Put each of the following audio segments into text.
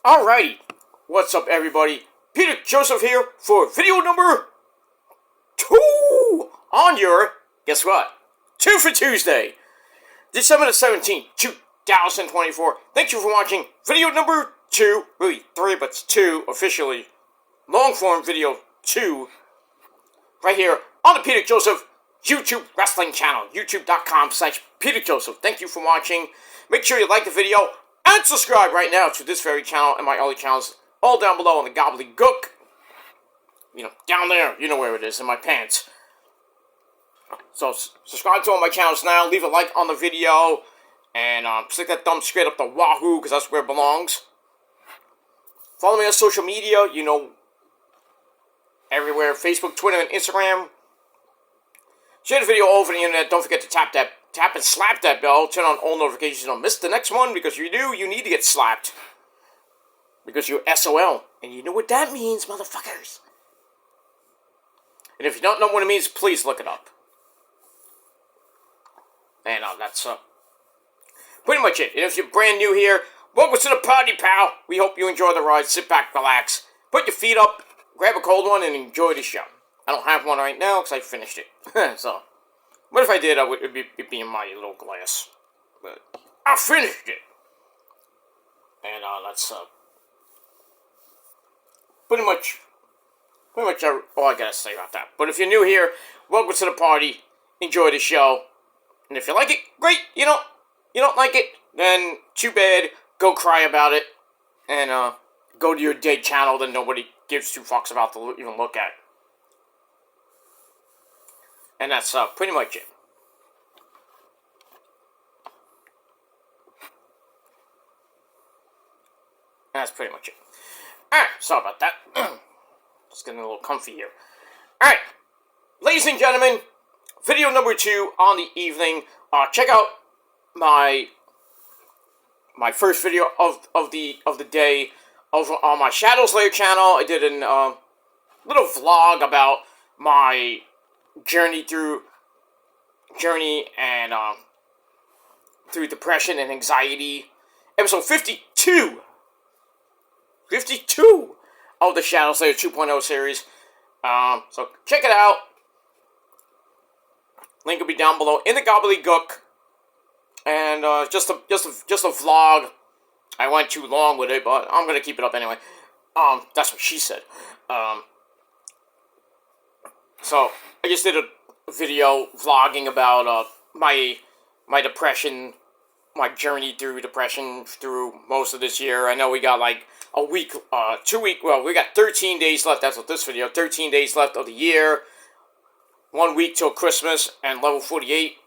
Alrighty, what's up everybody? Peter Joseph here for video number 2 on your, guess what? 2 for Tuesday, December the 17th, 2024. Thank you for watching video number 2, really 3, but it's 2 officially, long form video 2, right here on the Peter Joseph YouTube wrestling channel, youtube.com/Peter Joseph. Thank you for watching. Make sure you like the video and subscribe right now to this very channel and my other channels, all down below in the gobbledygook. You know, down there, you know where it is, in my pants. So, subscribe to all my channels now, leave a like on the video, and stick that thumb straight up the wahoo, because that's where it belongs. Follow me on social media, you know, everywhere, Facebook, Twitter, and Instagram. Share the video over the internet. Don't forget to tap and slap that bell. Turn on all notifications. Don't miss the next one, because you do. You need to get slapped. Because you're SOL. And you know what that means, motherfuckers. And if you don't know what it means, please look it up. And that's pretty much it. And if you're brand new here, welcome to the party, pal. We hope you enjoy the ride. Sit back, relax. Put your feet up. Grab a cold one and enjoy the show. I don't have one right now because I finished it. So, what if I did? It'd be in my little glass. But I finished it. And that's pretty much all I gotta say about that. But if you're new here, welcome to the party. Enjoy the show. And if you like it, great. You don't like it, then too bad. Go cry about it. And go to your dead channel that nobody gives two fucks about to even look at. And that's pretty much it. That's pretty much it. Alright, sorry about that. Just getting a little comfy here. Alright, ladies and gentlemen, video number 2 on the evening. Check out my first video of the day over on my Shadow Slayer channel. I did a little vlog about my journey and through depression and anxiety. Episode 52 of the Shadow Slayer 2.0 series. So check it out. Link will be down below in the gobbledygook. And just a vlog. I went too long with it, but I'm gonna keep it up anyway. That's what she said. So I just did a video vlogging about my depression, my journey through depression through most of this year. I know we got like a week, 2 weeks. Well, we got 13 days left. That's what this video. 13 days left of the year. 1 week till Christmas and level 48.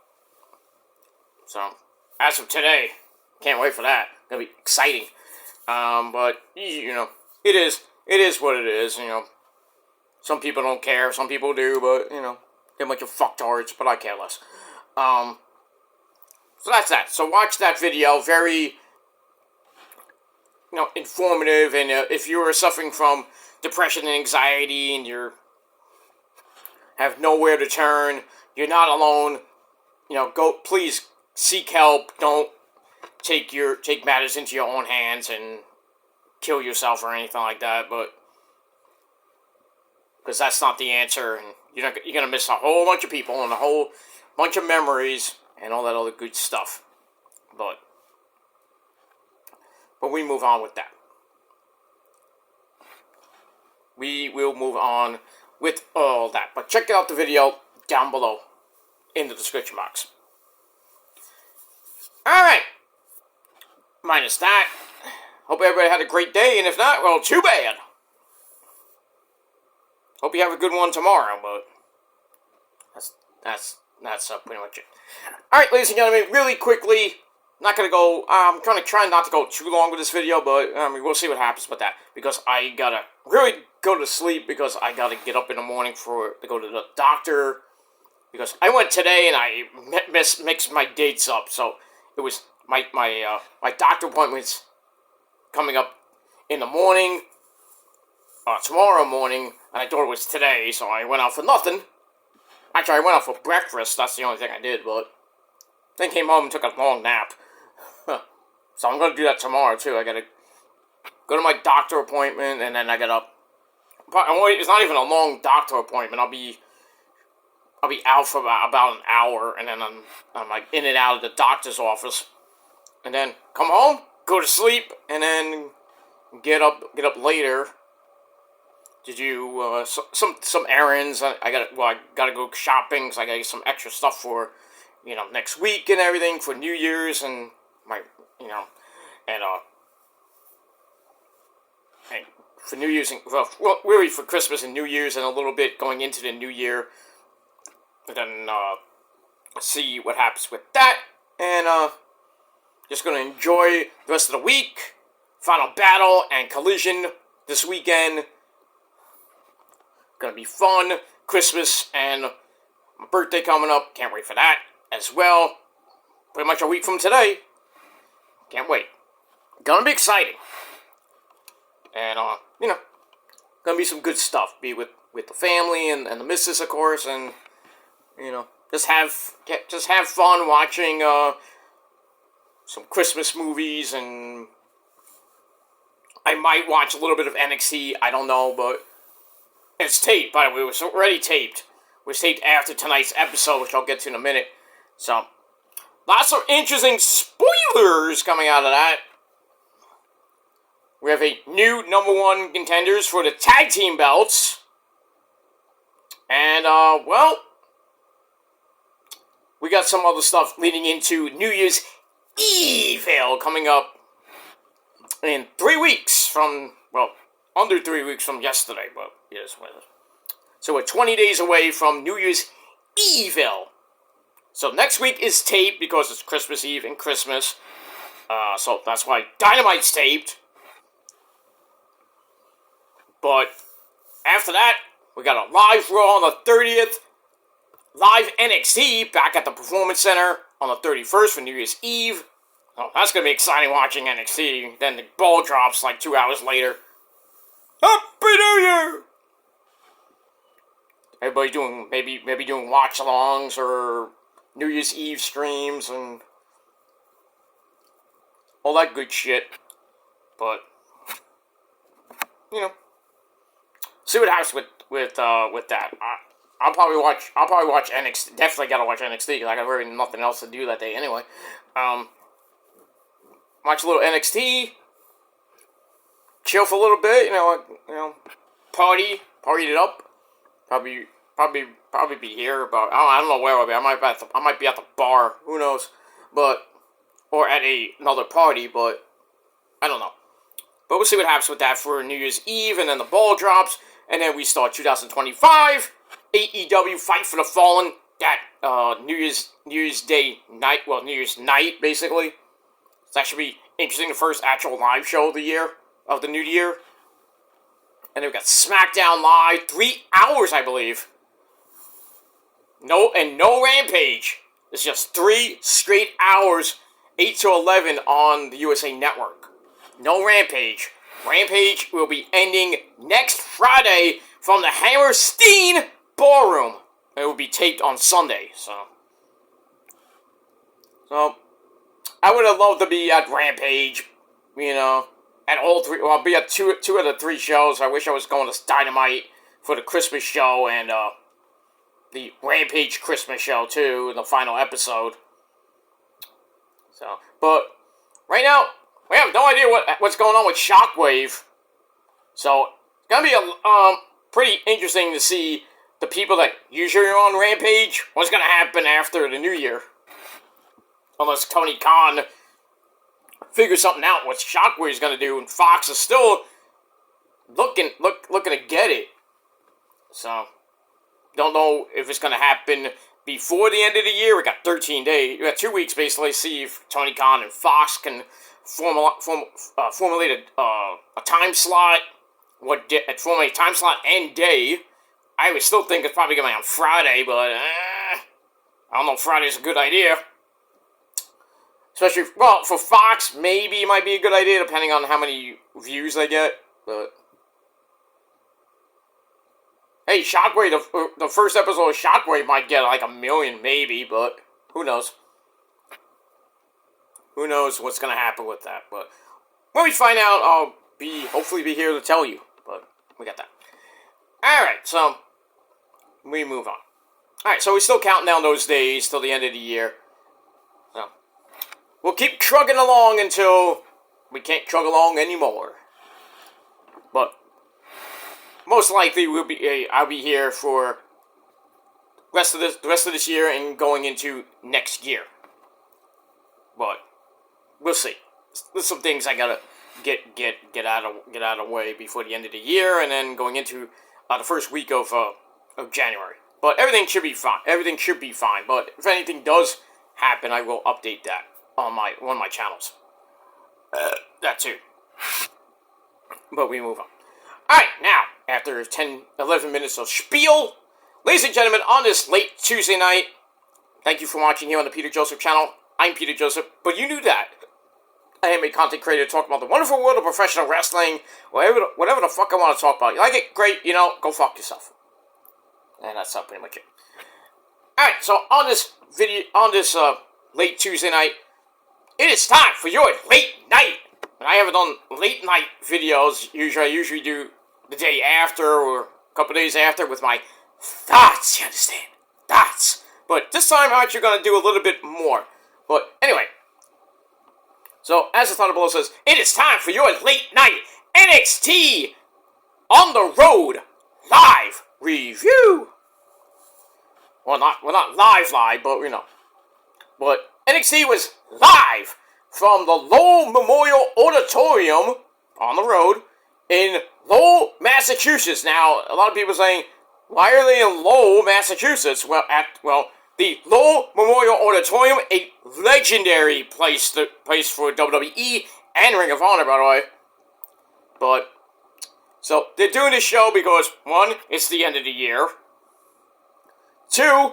So as of today, can't wait for that. Gonna be exciting. But you know, it is what it is. You know. Some people don't care, some people do, but, you know, they're a bunch of fucktards, but I care less. So that's that. So watch that video, very, you know, informative, and if you are suffering from depression and anxiety, and you have nowhere to turn, you're not alone, you know, please seek help. Don't take matters into your own hands and kill yourself or anything like that, but because that's not the answer, and you're gonna miss a whole bunch of people and a whole bunch of memories and all that other good stuff. But we move on with that. We will move on with all that. But check out the video down below in the description box. Alright. Minus that. Hope everybody had a great day, and if not, well, too bad. Hope you have a good one tomorrow, but that's pretty much it. Alright, ladies and gentlemen, really quickly, not gonna go, I'm gonna try not to go too long with this video, but we'll see what happens with that, because I gotta really go to sleep, because I gotta get up in the morning to go to the doctor, because I went today and I mixed my dates up, so it was my doctor appointment's coming up in the morning, tomorrow morning, and I thought it was today, so I went out for nothing. Actually, I went out for breakfast, that's the only thing I did, but then came home and took a long nap. So I'm going to do that tomorrow, too. I got to go to my doctor appointment, and then I get up. It's not even a long doctor appointment. I'll be out for about an hour, and then I'm like in and out of the doctor's office, and then come home, go to sleep, and then get up later to do some errands. I gotta go shopping, so I gotta get some extra stuff for next week and everything for New Year's and and for New Year's and really for Christmas and New Year's and a little bit going into the New Year. And then see what happens with that, and just gonna enjoy the rest of the week. Final Battle and Collision this weekend. Gonna be fun. Christmas and my birthday coming up. Can't wait for that as well. Pretty much a week from today. Can't wait. Gonna be exciting. And gonna be some good stuff. Be with the family and the missus, of course, and just have fun watching some Christmas movies, and I might watch a little bit of NXT. I don't know, but it's taped. By the way, it was already taped. It was taped after tonight's episode, which I'll get to in a minute. So, lots of interesting spoilers coming out of that. We have a new #1 contenders for the tag team belts, and we got some other stuff leading into New Year's Evil coming up in 3 weeks from, under 3 weeks from yesterday, but yes. So we're 20 days away from New Year's Evil. So next week is taped because it's Christmas Eve and Christmas. So that's why Dynamite's taped. But after that, we got a live Raw on the 30th. Live NXT back at the Performance Center on the 31st for New Year's Eve. Oh, that's going to be exciting watching NXT. Then the ball drops like 2 hours later. Happy New Year! Everybody doing, maybe doing watch-alongs or New Year's Eve streams and all that good shit. But, see what happens with that. I'll probably watch NXT. Definitely gotta watch NXT because I got really nothing else to do that day anyway. Watch a little NXT. Chill for a little bit. Party it up. Probably be here, but I don't know where I'll be. I might be at the bar. Who knows? Or at another party. But I don't know. But we'll see what happens with that for New Year's Eve, and then the ball drops, and then we start 2025. AEW Fight for the Fallen, that New Year's Day night, New Year's night, basically. So that should be interesting, the first actual live show of the new year. And then we got SmackDown Live, 3 hours, I believe. No Rampage. It's just 3 straight hours, 8 to 11 on the USA Network. No Rampage. Rampage will be ending next Friday from the Hammerstein Ballroom. It will be taped on Sunday, so I would have loved to be at Rampage, at all 3. Well, I'll be at two of the 3 shows. I wish I was going to Dynamite for the Christmas show and the Rampage Christmas show too, the final episode. So, but right now we have no idea what's going on with Shockwave. So it's gonna be pretty interesting to see the people that usually are on Rampage, what's going to happen after the new year. Unless Tony Khan figures something out what Shockwave's going to do, and Fox is still looking to get it. So, don't know if it's going to happen before the end of the year. We got 13 days. We got 2 weeks, basically, to see if Tony Khan and Fox can formulate a time slot. Formulate a time slot and day. I would still think it's probably going to be on Friday, but I don't know if Friday's a good idea. Especially, for Fox, maybe it might be a good idea, depending on how many views they get, but hey, Shockwave, the first episode of Shockwave might get like 1 million, maybe, but who knows? Who knows what's going to happen with that, but when we find out, hopefully be here to tell you. But we got that. Alright, so we move on. Alright, so we're still counting down those days till the end of the year. So we'll keep trugging along until we can't chug along anymore. But most likely I'll be here for the rest of this year and going into next year. But we'll see. There's some things I gotta get out of the way before the end of the year, and then going into the first week of January. But everything should be fine. Everything should be fine. But if anything does happen, I will update that on one of my channels. That too. But we move on. Alright, now, after 11 minutes of spiel, ladies and gentlemen, on this late Tuesday night, thank you for watching here on the Peter Joseph channel. I'm Peter Joseph, but you knew that. I am a content creator talking about the wonderful world of professional wrestling, whatever the fuck I want to talk about. You like it? Great, go fuck yourself. And that's pretty much it. Alright, so on this late Tuesday night, it is time for your late night. And I haven't done late night videos. I usually do the day after or a couple days after with my thoughts, you understand? Thoughts. But this time I'm actually going to do a little bit more. But anyway. So, as the title below says, it is time for your late night NXT on the road live review. Well, not live, but But NXT was live from the Lowell Memorial Auditorium on the road in Lowell, Massachusetts. Now, a lot of people are saying, why are they in Lowell, Massachusetts? Well, the Lowell Memorial Auditorium, a legendary place for WWE and Ring of Honor, by the way. But, so, they're doing this show because, one, it's the end of the year. Two,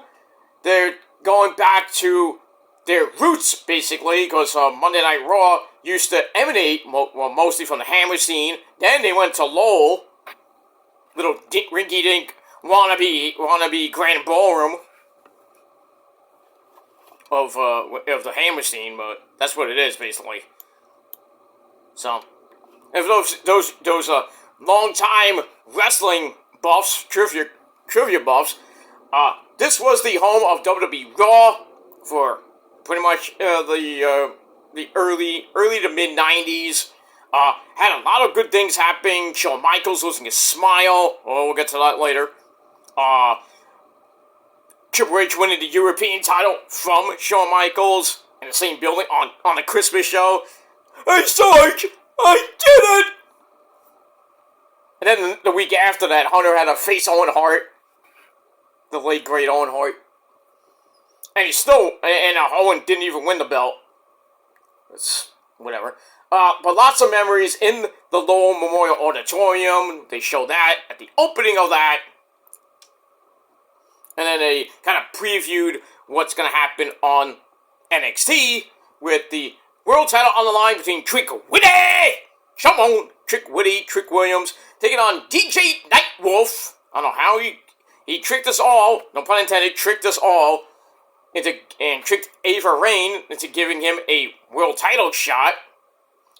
they're going back to their roots, basically, because Monday Night Raw used to emanate, mostly from the Hammerstein. Then they went to Lowell, little rinky-dink wannabe Grand Ballroom of the Hammerstein, but that's what it is, basically. So, if those long-time wrestling buffs, trivia buffs, this was the home of WWE Raw for pretty much the early to mid 90s. Had a lot of good things happening. Shawn Michaels losing his smile. Oh, we'll get to that later. Triple H winning the European title from Shawn Michaels in the same building on the Christmas show. Hey, Sarge, I did it! And then the week after that, Hunter had to face Owen Hart. The late, great Owen Hart. And Owen didn't even win the belt. It's whatever. But lots of memories in the Lowell Memorial Auditorium. They show that at the opening of that. And then they kind of previewed what's going to happen on NXT with the world title on the line between Trick Williams, taking on DJ Nightwolf. I don't know how he tricked us all, no pun intended, tricked us all and tricked Ava Raine into giving him a world title shot.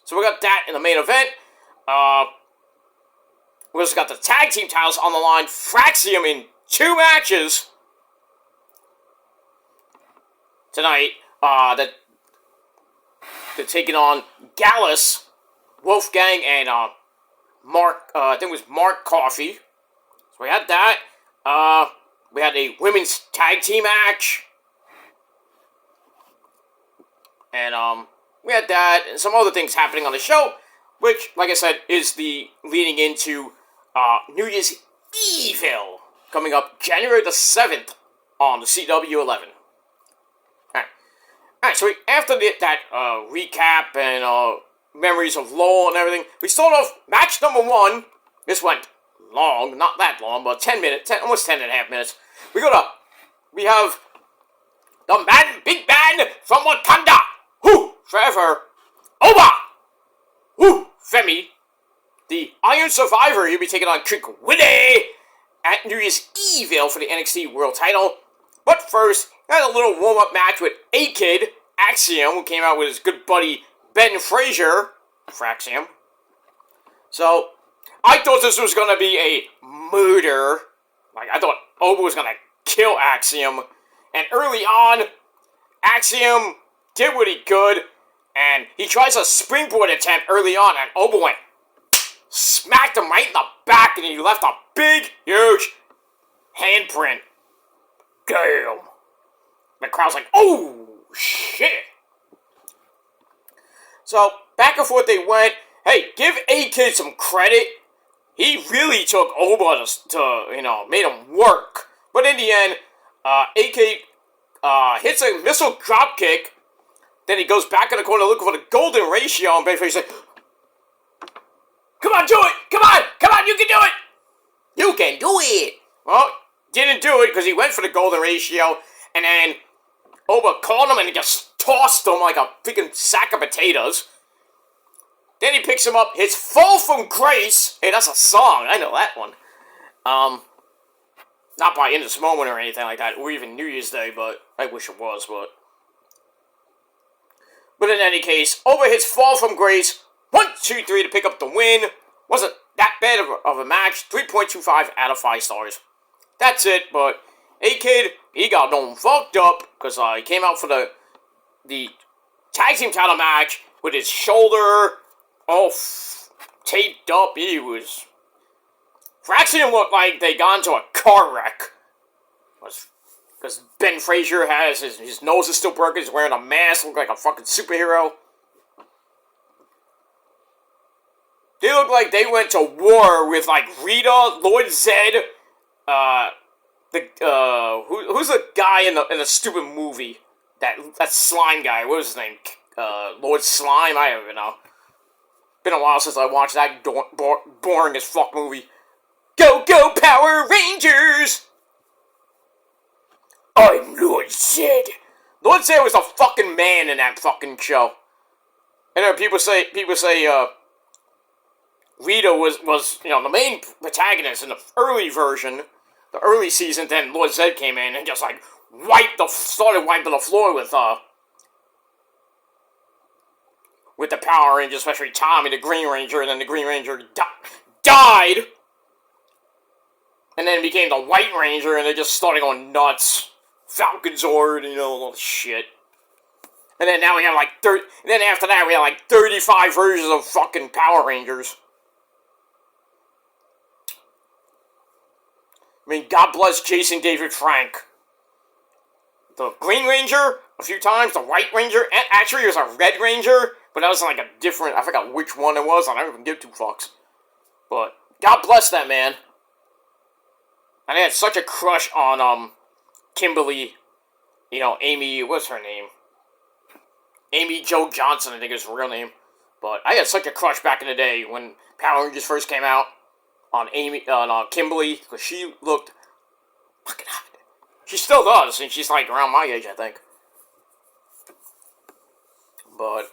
So we got that in the main event. We also got the tag team titles on the line. Fraxium in 2 matches tonight. That they're taking on Gallus, Wolfgang, and Mark. I think it was Mark Coffey. So we had that. We had a women's tag team match. And we had that and some other things happening on the show, which, like I said, is the leading into New Year's Evil coming up January the 7th on the CW11. Alright, so after that recap and memories of Lowell and everything, we start off match number 1. This went long, not that long, but 10 minutes, almost 10 and a half minutes. We have the big man from Wakanda, who, forever, Oba, who, Femi, the Iron Survivor. He'll be taking on Trick Willie at New Year's Evil for the NXT World Title. But first, we had a little warm-up match with A-Kid, Axiom, who came out with his good buddy Ben Frazier, Fraxium. So, I thought this was gonna be a murder. Like, I thought Oba was gonna kill Axiom. And early on, Axiom did what he could, and he tries a springboard attempt early on, and Oba went, smacked him right in the back, and he left a big, huge handprint. Damn. The crowd's like, oh, shit. So, back and forth they went. Hey, give A-Kid some credit. He really took Oba to made him work. But in the end, A-Kid hits a missile dropkick. Then he goes back in the corner looking for the golden ratio, and basically he's like, come on, do it! Come on, you can do it! You can do it! Well, didn't do it because he went for the golden ratio, and then Oba caught him and he just tossed him like a freaking sack of potatoes. Then he picks him up, hits Fall from Grace. Hey, that's a song, I know that one. Not by In This Moment or anything like that, or even New Year's Day, but I wish it was, But in any case, Oba hits Fall from Grace, 1, 2, 3 to pick up the win. Wasn't that bad of a match, 3.25 out of 5 stars. That's it, but A-Kid, he got done fucked up, because he came out for the tag team title match with his shoulder all taped up. He was... Fraxion looked like they got into a car wreck. Because Ben Frazier has, his nose is still broken, he's wearing a mask, look like a fucking superhero. They look like they went to war with, like, Rita, Lord Zed, who's the guy in the stupid movie? That slime guy, what was his name? Lord Slime? I don't even know. Been a while since I watched that boring as fuck movie. Go, go, Power Rangers! I'm Lord Zed. Lord Zed was a fucking man in that fucking show. And then people say, Rita was the main protagonist in the early version, the early season. Then Lord Zed came in and just like started wiping the floor with the Power Rangers, especially Tommy, the Green Ranger, and then the Green Ranger died, and then became the White Ranger, and they just started going nuts. Falcon Zord, all shit. And then now we have then after that we have 35 versions of fucking Power Rangers. I mean, God bless Jason David Frank. The Green Ranger, a few times, the White Ranger, and actually it was a Red Ranger, but that was like a different, I forgot which one it was, I don't even give two fucks. But, God bless that man. And I had such a crush on, Kimberly, Amy, what's her name? Amy Jo Johnson, I think is her real name. But I had such a crush back in the day when Power Rangers first came out on Kimberly, because she looked fucking hot. She still does, and she's around my age, I think. But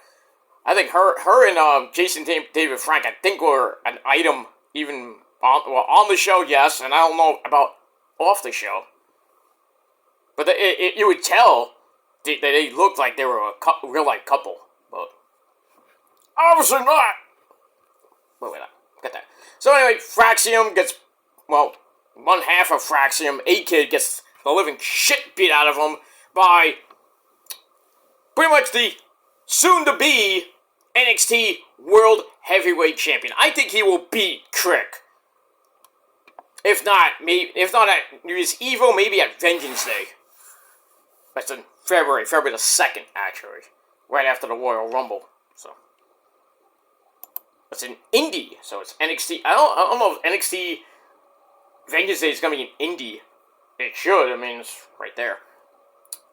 I think her and Jason David Frank, I think, were an item even on the show, yes, and I don't know about off the show. But you would tell that they looked like they were a real-life couple, but obviously not. Wait, get that. So anyway, Fraxium gets, one half of Fraxium, A-Kid gets the living shit beat out of him by pretty much the soon-to-be NXT World Heavyweight Champion. I think he will beat Crick. If not at New Year's Evil, maybe at Vengeance Day. That's in February the 2nd, actually. Right after the Royal Rumble. So it's in Indy, so it's NXT. I don't know if NXT Vengeance Day is going to be in Indy. It should, it's right there.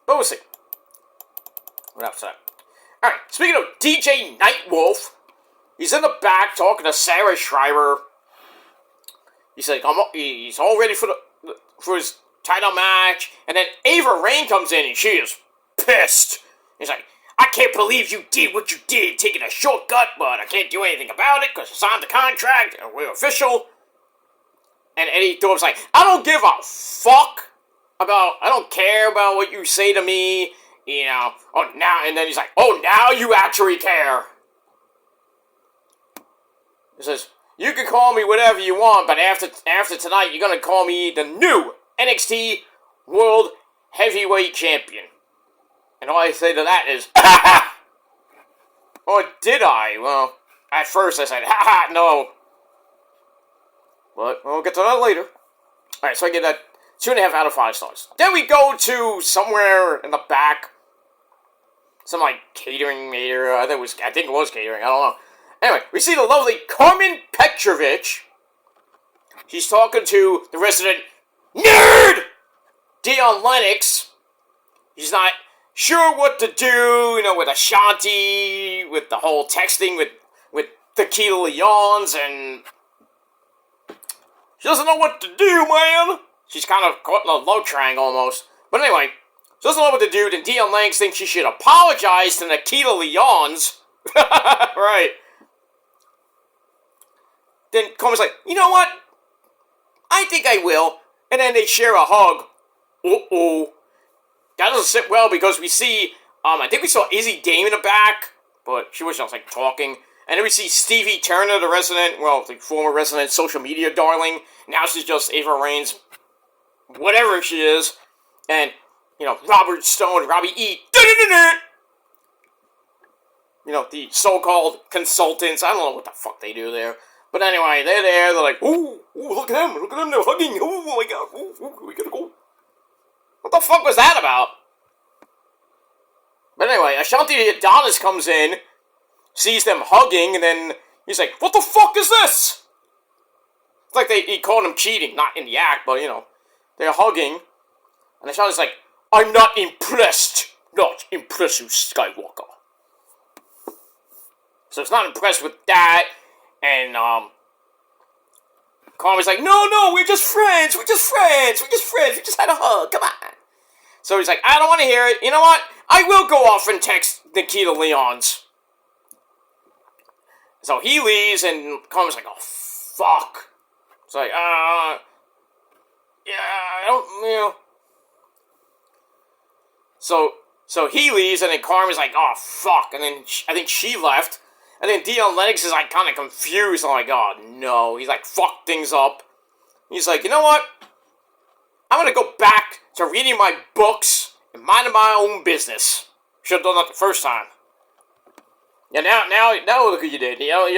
But we'll see. What else is that? Alright, speaking of DJ Nightwolf, he's in the back talking to Sarah Schreiber. He's like, he's all ready for his title match, and then Ava Raine comes in, and she is pissed. He's like, I can't believe you did what you did, taking a shortcut, but I can't do anything about it, because I signed the contract, and we're official. And Eddie Thorpe's like, I don't give a fuck I don't care about what you say to me, and then he's like, oh, now you actually care. He says, you can call me whatever you want, but after tonight, you're gonna call me the new NXT World Heavyweight Champion. And all I say to that is, or did I? Well, at first I said, no. But we'll get to that later. Alright, so I get that 2.5 out of 5 stars. Then we go to somewhere in the back. Some like catering mater. I think it was catering. I don't know. Anyway, we see the lovely Carmen Petrovich. She's talking to the resident nerd, Dion Lennox. He's not sure what to do, with Ashanti, with the whole texting with Tequila Leons, and she doesn't know what to do, man. She's kind of caught in a love triangle almost. But anyway, she doesn't know what to do. Then Dion Lennox thinks she should apologize to Nikita Leons. Right. Then Carmen's like, you know what? I think I will. And then they share a hug. Uh-oh. That doesn't sit well because we see, I think we saw Izzy Dame in the back, but she was just like talking. And then we see Stevie Turner, the former resident social media darling. Now she's just Ava Reigns, whatever she is. And, Robert Stone, Robbie E. The so-called consultants. I don't know what the fuck they do there. But anyway, they're there. They're like, ooh, look at them. They're hugging. Ooh, oh my god. Ooh, we gotta go. What the fuck was that about? But anyway, Ashanti Adonis comes in, sees them hugging, and then he's like, what the fuck is this? It's like he called him cheating. Not in the act, but, they're hugging. And Ashanti's like, I'm not impressed. Not impressed, you Skywalker. So it's not impressed with that. And, Carmen's like, no, we're just friends. We just had a hug. Come on. So he's like, I don't want to hear it. You know what? I will go off and text Nikita Leons. So he leaves, and Carmen's like, oh, fuck. It's like, yeah, I don't, So he leaves, and then Carmen's like, oh, fuck. And then I think she left. And then Dion Lennox is like kind of confused. I'm like, oh, no. He's like, fuck things up. He's like, you know what? I'm going to go back to reading my books and minding my own business. Should have done that the first time. Yeah, now look what you did. You're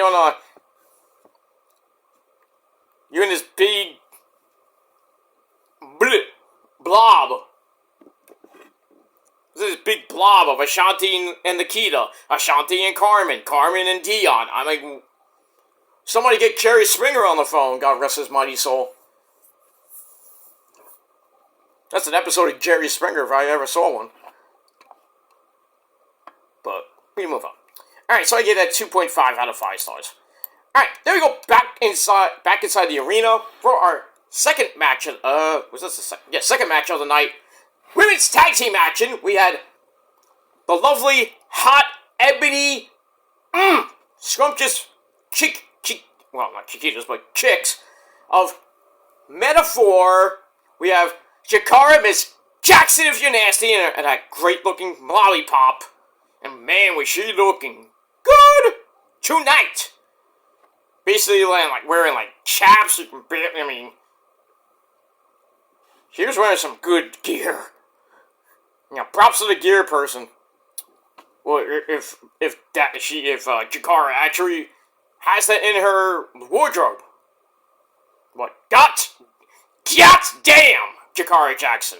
in this big blob. This big blob of Ashanti and Nikita, Ashanti and Carmen and Dion. I'm like, somebody get Jerry Springer on the phone. God rest his mighty soul. That's an episode of Jerry Springer if I ever saw one. But we move on. Alright, so I gave that 2.5 out of 5 stars. Alright, there we go. Back inside the arena for our second match of second match of the night. Women's tag team action. We had the lovely, hot, ebony, scrumptious not Chiquitas, but chicks of Metaphor. We have Jakara, Miss Jackson if you're nasty, and that great-looking lollipop. And man, was she looking good tonight. Basically, wearing chaps. She was wearing some good gear. Props to the gear person. Well, if Jakara actually has that in her wardrobe. What? God damn, Jakara Jackson.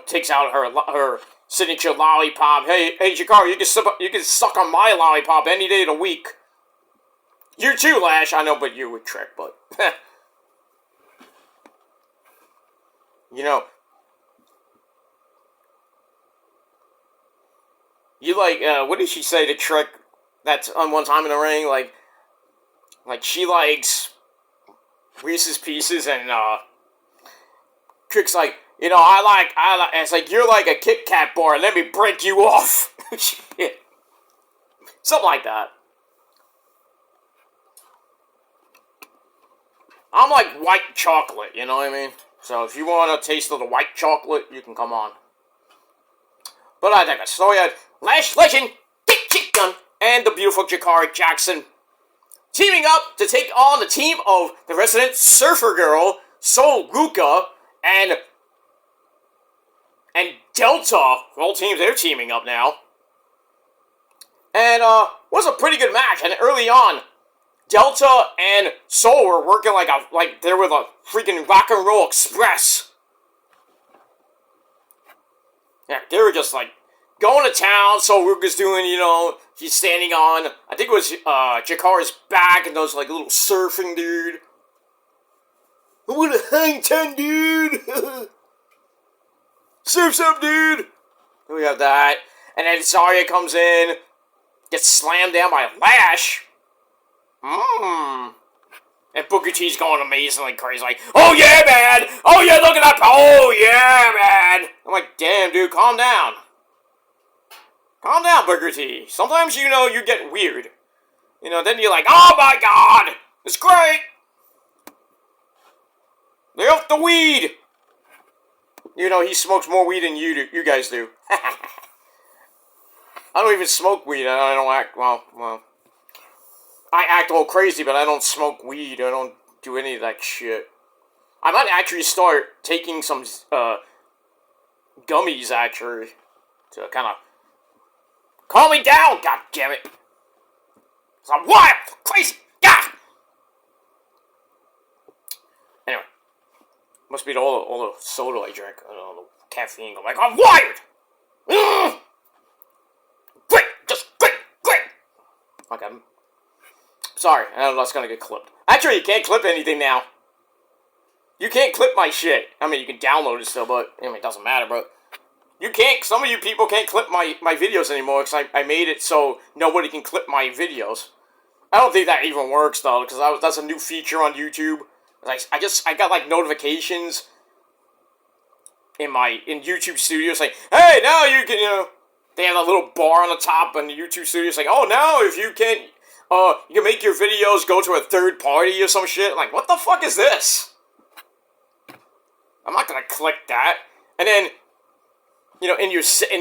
Takes out her signature lollipop. Hey, Jakara, you can suck on my lollipop any day of the week. You too, Lash. I know, but you would trick, but you what did she say to Trick? That's on one time in the ring, like she likes Reese's Pieces, and Trick's like, I like, it's like, you're like a Kit Kat bar, let me break you off. Shit. Something like that. I'm like white chocolate, you know what I mean? So if you want a taste of the white chocolate, you can come on. But I digress. So we had Lash Legend, Big Chick Gun, and the beautiful Jakara Jackson teaming up to take on the team of the resident surfer girl, Sol Ruka, and Delta. All teams, they're teaming up now. And, was a pretty good match. And early on, Delta and Sol were working like they were the freaking Rock and Roll Express. Yeah, they were just like going to town. Sol Ruka's doing, he's standing on, I think it was Jakara's back, and those like little surfing dude. I want to hang 10, dude. Surf's up, dude. We have that, and then Zarya comes in, gets slammed down by Lash. And Booker T's going amazingly crazy, like, oh yeah, man! Oh yeah, look at that! Oh yeah, man! I'm like, damn, dude, calm down. Calm down, Booker T. Sometimes, you get weird. Then you're like, oh my god! It's great! Lay off the weed! He smokes more weed than you guys do. I don't even smoke weed. I don't act, well. I act all crazy, but I don't smoke weed. I don't do any of that shit. I might actually start taking some gummies, actually, to kind of calm me down. God damn it! I'm wild, crazy. Yeah. Anyway, must be all the soda I drink. I don't know, the caffeine. I'm like, I'm wired. Quick, just quick. Okay. Sorry, I know that's gonna get clipped. Actually, you can't clip anything now. You can't clip my shit. I mean, you can download it still, but it doesn't matter, bro. You can't, some of you people can't clip my videos anymore, because I made it so nobody can clip my videos. I don't think that even works, though, because that's a new feature on YouTube. I got, like, notifications in YouTube Studio saying, hey, now you can, they have a little bar on the top on the YouTube Studio saying, oh, now if you can make your videos go to a third party or some shit. Like, what the fuck is this? I'm not gonna click that. And then, in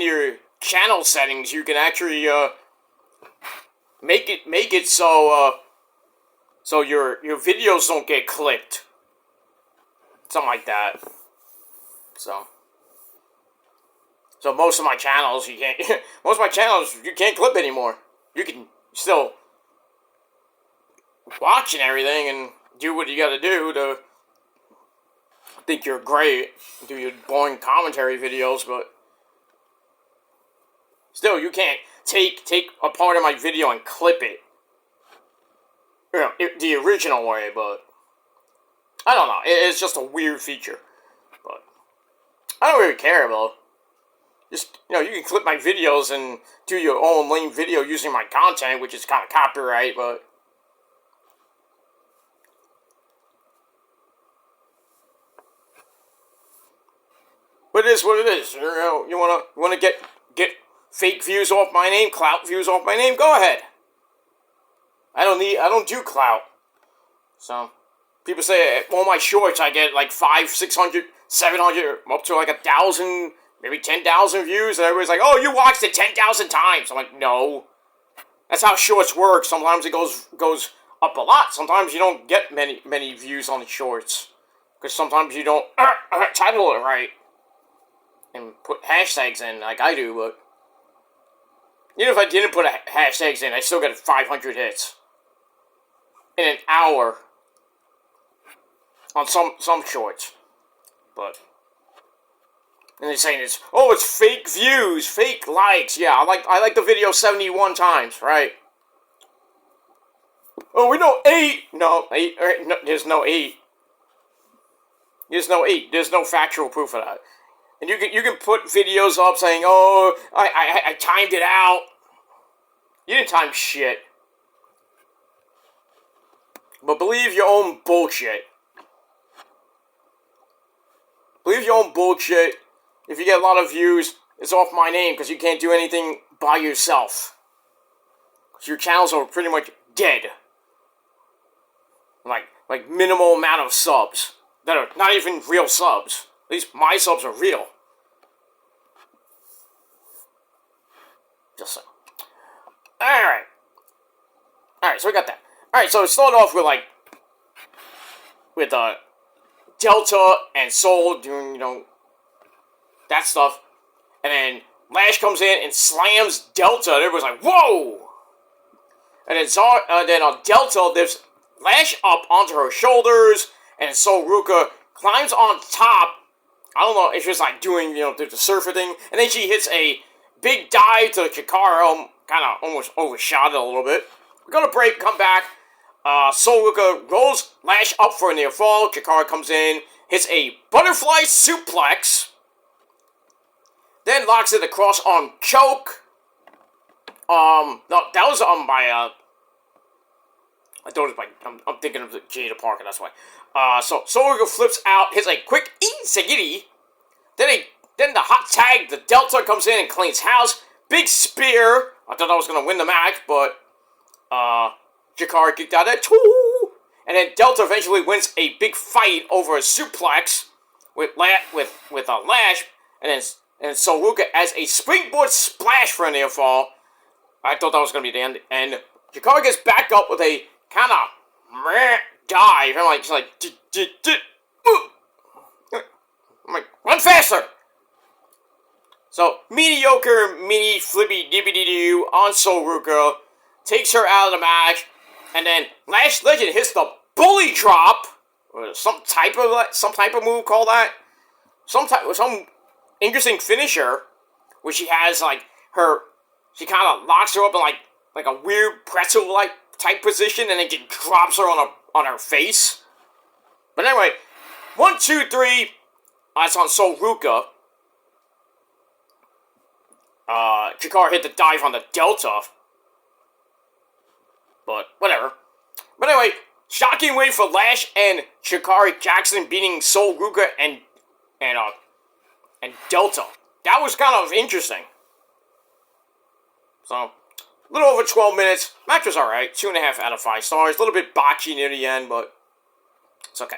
your channel settings, you can actually make it so your videos don't get clipped. Something like that. So most of my channels you can't clip anymore. You can still watch and everything and do what you gotta do to think you're great, do your boring commentary videos, but still, you can't take a part of my video and clip it. The original way, but I don't know. It's just a weird feature. But I don't really care, though. Just, you can clip my videos and do your own lame video using my content, which is kind of copyright, but it is what it is. You wanna get fake views off my name, clout views off my name, go ahead. I don't do clout. So, people say, all my shorts, I get like 500, 600, 700, up to like 1,000, maybe 10,000 views, and everybody's like, oh, you watched it 10,000 times. I'm like, no. That's how shorts work. Sometimes it goes up a lot. Sometimes you don't get many views on the shorts. Because sometimes you don't title it right. And put hashtags in like I do, but even if I didn't put hashtags in, I still get 500 hits in an hour on some shorts. But and they're saying it's fake views, fake likes. Yeah, I like the video 71 times, right? Oh, we know 8. No, 8. No, there's no 8. There's no 8. There's no factual proof of that. And you can put videos up saying, oh, I timed it out. You didn't time shit. But believe your own bullshit. Believe your own bullshit. If you get a lot of views, it's off my name because you can't do anything by yourself. Because your channels are pretty much dead. Like minimal amount of subs. That are not even real subs. At least my subs are real. Just so. Alright. Alright, so we got that. Alright, so it started off with, like, with, Delta and Soul doing, that stuff. And then Lash comes in and slams Delta, and everybody's like, whoa! And then Delta lifts Lash up onto her shoulders, and Sol Ruka climbs on top. I don't know if she's like doing, the surfer thing. And then she hits a big dive to Chikara, kind of almost overshot it a little bit. We're going to break, come back. Sol Ruka rolls Lash up for a near fall. Chikara comes in, hits a butterfly suplex. Then locks it across on choke. No, that was by, I thought it was by, I'm thinking of the Jada Parker, that's why. So Sol Ruka flips out, hits a quick Sagiri. Then the hot tag, the Delta comes in and cleans house. Big spear. I thought I was going to win the match, but, Chikara kicked out at 2. And then Delta eventually wins a big fight over a suplex with a Lash. And Sol Ruka as a springboard splash for a near fall. I thought that was going to be the end. And Chikara gets back up with a kind of dive. I'm like, run faster! So, mediocre mini flippy dippity doo on Sol Ruka. Takes her out of the match. And then Lash Legend hits the bully drop. Or some type of move, call that. Some interesting finisher, where she has, like, she kind of locks her up in, like a weird pretzel-like type position, and then just drops her on her face. But anyway, 1, 2, 3, that's on Sol Ruka. Chikara hit the dive on the Delta. But, whatever. But anyway, shocking win for Lash and Shikari Jackson beating Sol Ruka and Delta. That was kind of interesting. So, a little over 12 minutes. Match was alright. 2.5 out of 5 stars. A little bit botchy near the end, but it's okay.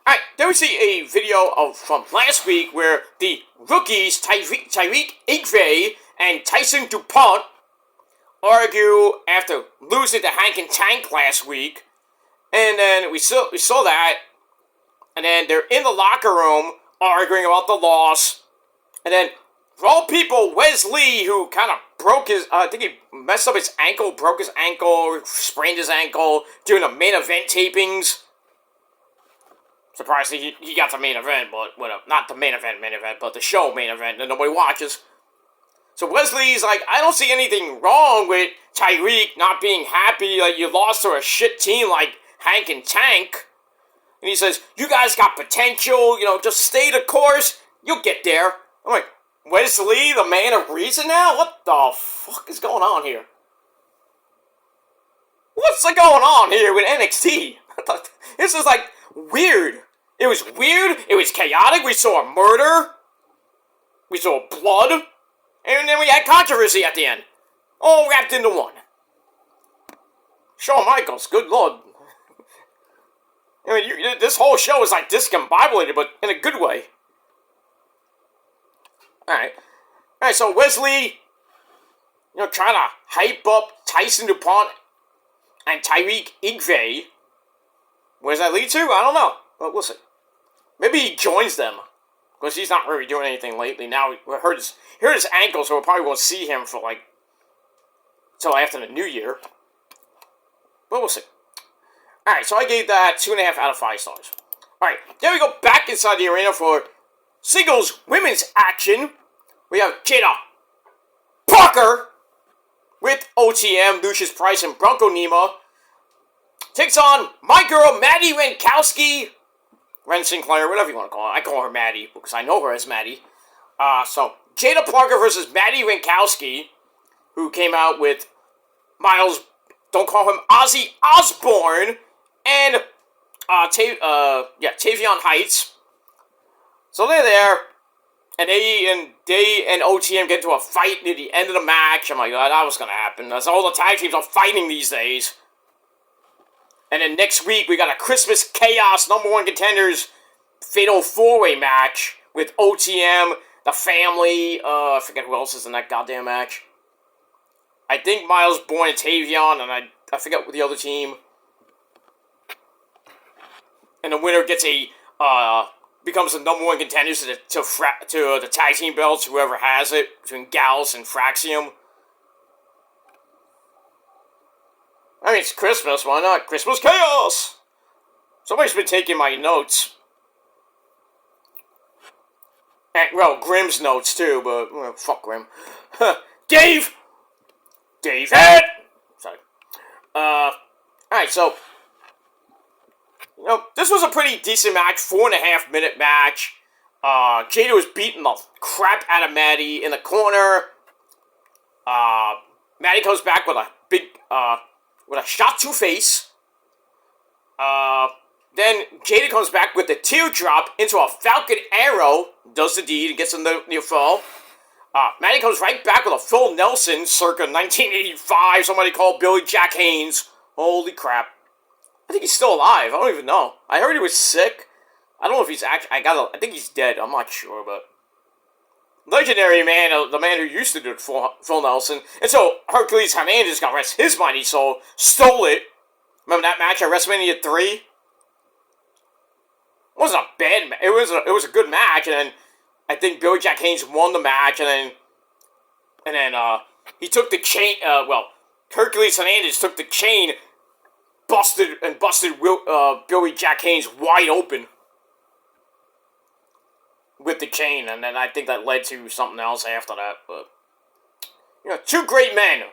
Alright, then we see a video from last week where the rookies, Tyreek Igve and Tyson DuPont, argue after losing to Hank and Tank last week. And then we saw that. And then they're in the locker room arguing about the loss. And then, for all people, Wes Lee, who kind of broke his, I think he messed up his ankle, broke his ankle, sprained his ankle, doing the main event tapings. Surprisingly, he got the main event, but whatever. Not the main event, but the show main event that nobody watches. So Wesley's like, I don't see anything wrong with Tyreek not being happy that you lost to a shit team like Hank and Tank. And he says, you guys got potential, just stay the course, you'll get there. I'm like, Wesley, the man of reason now? What the fuck is going on here? What's going on here with NXT? This is like weird. It was weird, it was chaotic, we saw a murder, we saw blood, and then we had controversy at the end. All wrapped into one. Shawn Michaels, good lord. I mean, this whole show is like discombobulated, but in a good way. Alright, so Wesley, trying to hype up Tyson DuPont and Tyreek Igve. Where does that lead to? I don't know, but we'll see. Maybe he joins them, because he's not really doing anything lately. Now, we hurt his ankle, so we probably won't see him for, until after the new year. But we'll see. Alright, so I gave that 2.5 out of 5 stars. Alright, then we go back inside the arena for singles women's action. We have Jada Parker with OTM, Lucius Price, and Bronco Nima. Takes on my girl, Maddie Rankowski. Ren Sinclair, whatever you want to call her. I call her Maddie, because I know her as Maddie. So, Jada Parker versus Maddie Rankowski, who came out with Miles, don't call him Ozzy Osbourne, and, Tavion Heights. So they're there, and they and OTM get into a fight near the end of the match. I'm like, oh, that was going to happen. That's all the tag teams are fighting these days. And then next week, we got a Christmas Chaos #1 Contenders Fatal 4-Way match with OTM, the family, I forget who else is in that goddamn match. I think Miles Bourne and Tavion, and I forget what the other team. And the winner gets becomes the number one contender to the tag team belts, whoever has it, between Gallus and Fraxium. I mean, it's Christmas, why not? Christmas Chaos! Somebody's been taking my notes. And, well, Grimm's notes too, but, well, fuck Grimm. Dave! David! Sorry. Alright, so, this was a pretty decent match, 4.5 minute match. Jada was beating the crap out of Maddie in the corner. Maddie comes back with a big, with a shot to face. Then Jada comes back with the teardrop into a Falcon Arrow, does the deed, and gets a near fall. Maddie comes right back with a full Nelson, circa 1985. Somebody called Billy Jack Haynes. Holy crap. I think he's still alive. I don't even know. I heard he was sick. I don't know if he's actually... I think he's dead. I'm not sure, but... Legendary man, the man who used to do it, Phil Nelson. And so, Hercules Hernandez got rest his money, so stole it. Remember that match at WrestleMania 3? It wasn't a bad match. It was a good match, and then I think Billy Jack Haynes won the match, and then he took the chain, Hercules Hernandez took the chain, busted Billy Jack Haynes wide open with the chain, and then I think that led to something else after that, but, two great men.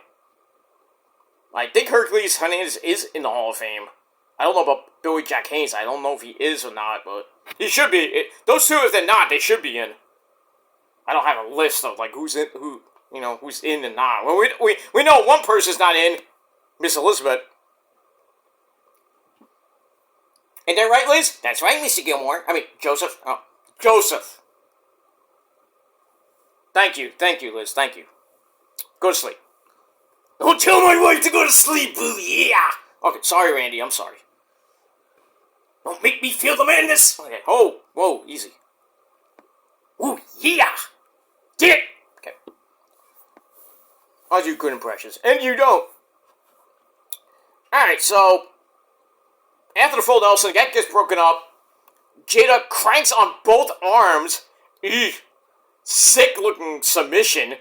I think Hercules Hernandez is in the Hall of Fame. I don't know about Billy Jack Haynes. I don't know if he is or not, but he should be. Those two, if they're not, they should be in. I don't have a list of, who's in, who's in and not. Well, we know one person's not in, Miss Elizabeth. Ain't that right, Liz? That's right, Mr. Gilmore. I mean, Joseph. Oh, Joseph. Thank you, Liz. Thank you. Go to sleep. Don't tell my wife to go to sleep, boo. Yeah. Okay, sorry, Randy. I'm sorry. Don't make me feel the madness. Okay. Oh, whoa, easy. Ooh, yeah. Get it. Okay. I do good impressions, and you don't. All right, so after the full Nelson, that gets broken up. Jada cranks on both arms. Eek. Sick-looking submission.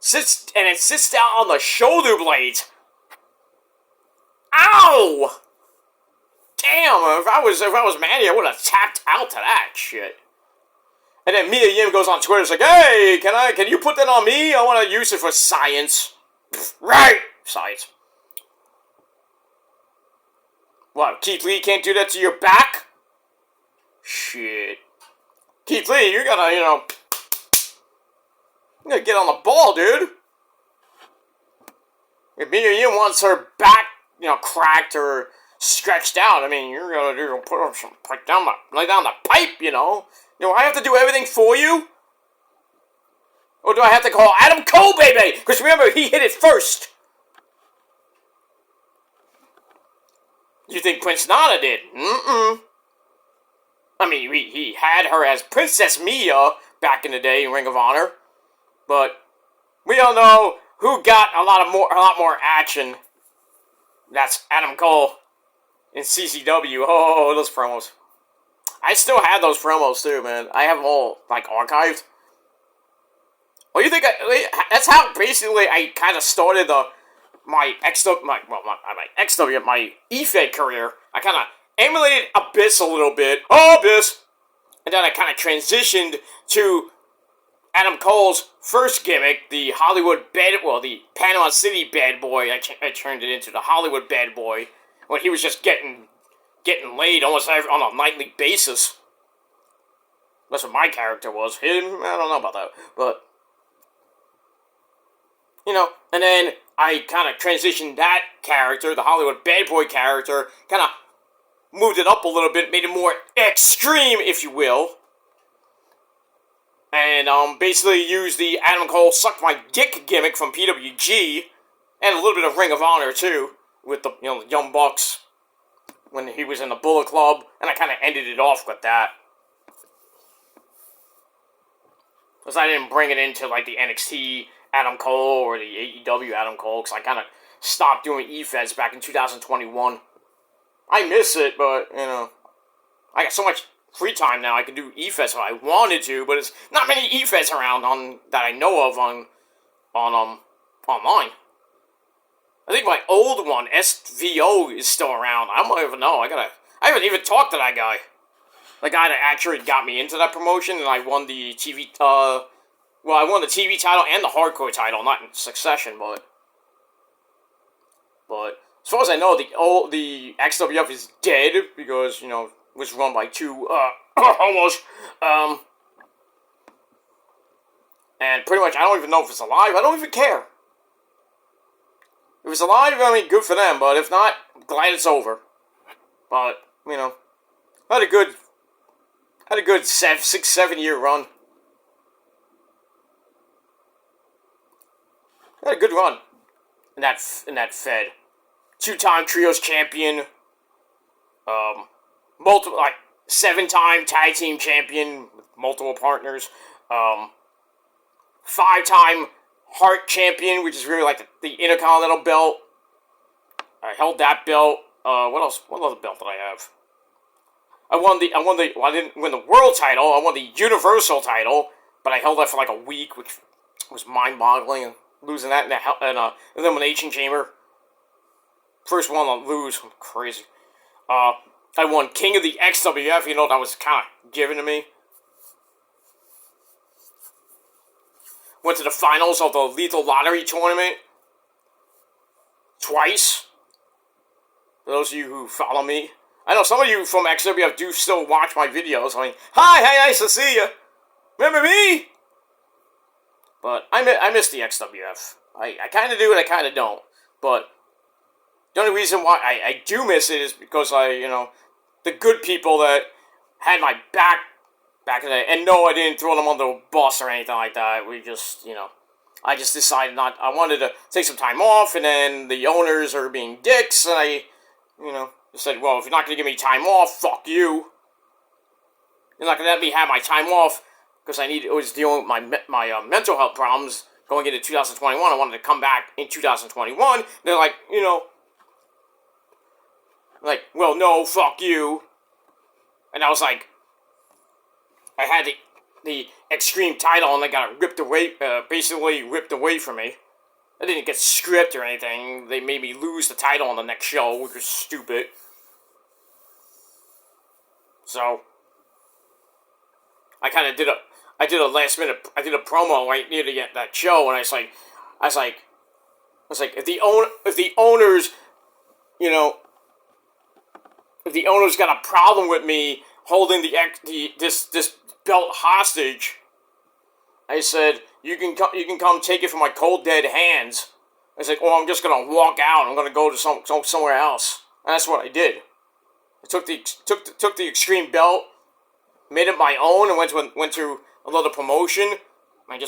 Sits down on the shoulder blades. Ow! Damn, if I was Manny, I would have tapped out to that shit. And then Mia Yim goes on Twitter, it's like, hey, can you put that on me? I want to use it for science. Right! Science. What, Keith Lee can't do that to your back? Shit. Keith Lee, you gotta, you gotta get on the ball, dude. If Mia Yim wants her back, cracked or stretched out, I mean, you're gonna lay down the pipe, Do I have to do everything for you? Or do I have to call Adam Cole, baby? Because remember, he hit it first. You think Prince Nana did? Mm-mm. I mean, he had her as Princess Mia back in the day in Ring of Honor. But we all know who got a lot more action. That's Adam Cole in CCW. Oh, those promos. I still have those promos too, man. I have them all archived. Well, you think that's how basically I kind of started my EFED career. I kind of emulated Abyss a little bit. Oh, Abyss! And then I kind of transitioned to Adam Cole's first gimmick, the the Panama City Bad Boy. I turned it into the Hollywood Bad Boy when he was just getting laid almost on a nightly basis. That's what my character was. Him, I don't know about that, but and then I kind of transitioned that character, the Hollywood Bad Boy character, kind of moved it up a little bit, made it more extreme, if you will. And basically used the Adam Cole Suck My Dick gimmick from PWG, and a little bit of Ring of Honor too, with the Young Bucks when he was in the Bullet Club, and I kind of ended it off with that. Because I didn't bring it into the NXT Adam Cole or the AEW Adam Cole, because I kind of stopped doing eFeds back in 2021. I miss it, but, you know, I got so much free time now. I can do eFeds if I wanted to, but it's not many eFeds around that I know of on online. I think my old one, SVO, is still around. I don't even know. I haven't even talked to that guy. The guy that actually got me into that promotion, and I won the TV, I won the TV title and the hardcore title, not in succession, but as far as I know, the XWF is dead, because, you know, it was run by two, almost, and pretty much, I don't even know if it's alive. I don't even care. If it's alive, I mean, good for them, but if not, glad it's over. But, you know, had a good 6-7 year run. Had a good run in that Fed. 2-time trios champion. Multiple, like, 7-time tag team champion with multiple partners. 5-time Heart champion, which is really like the Intercontinental belt. I held that belt. What else? What other belt did I have? I didn't win the world title. I won the Universal title, but I held that for like a week, which was mind-boggling. And losing that in an elimination chamber. First one to lose. Crazy. I won King of the XWF. You know, that was kind of given to me. Went to the finals of the Lethal Lottery tournament. Twice. For those of you who follow me. I know some of you from XWF do still watch my videos. I mean, hi, hey, nice to see you. Remember me? But I miss the XWF. I kind of do and I kind of don't. But the only reason why I do miss it is because the good people that had my back in the day, and no, I didn't throw them under a bus or anything like that. We just, I just decided I wanted to take some time off, and then the owners are being dicks, and I, said, well, if you're not going to give me time off, fuck you. You're not going to let me have my time off, because I was dealing with my mental health problems going into 2021. I wanted to come back in 2021. They're like, well, no, fuck you. And I was like, I had the Extreme title, and they got it ripped away, basically ripped away from me. I didn't get stripped or anything. They made me lose the title on the next show, which was stupid. So, I kind of did a last minute, I did a promo right near that show, and I was like, if the owners, if the owners got a problem with me holding this belt hostage, I said, you can come take it from my cold dead hands. I said, I'm just gonna walk out. I'm gonna go to somewhere else. And that's what I did. I took the Extreme belt, made it my own, and went to another promotion. I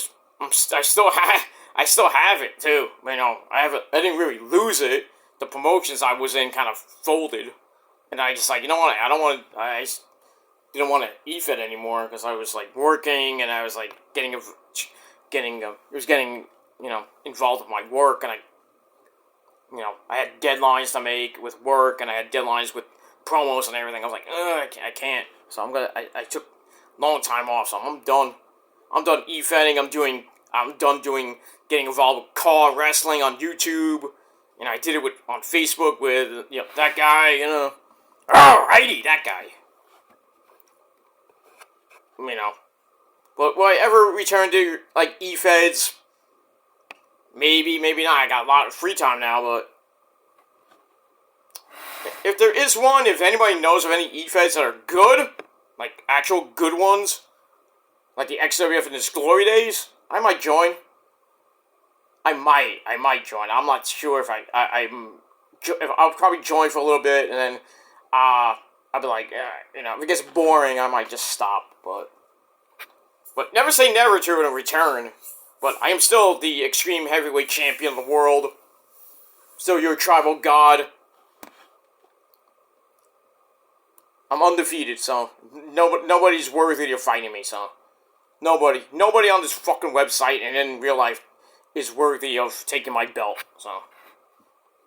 still have it too. I didn't really lose it. The promotions I was in kind of folded, and I just like, what, I didn't want to EFED anymore because I was like working, and I was like getting involved with my work, and I had deadlines to make with work, and I had deadlines with promos and everything. I was like, I can't. So I took long time off. So I'm done. I'm done EFEDing. I'm done getting involved with car wrestling on YouTube. I did it on Facebook with that guy. Alrighty, that guy. But will I ever return to, like, eFeds? Maybe, maybe not. I got a lot of free time now, but if there is one, if anybody knows of any eFeds that are good, like, actual good ones, like the XWF in its glory days, I might join. I might join. I'm not sure if I'll probably join for a little bit, and then, I'll be like, if it gets boring, I might just stop, But never say never to a return. But I am still the Extreme Heavyweight Champion of the world. Still your tribal god. I'm undefeated, so nobody's worthy of fighting me, so. Nobody on this fucking website and in real life is worthy of taking my belt, so.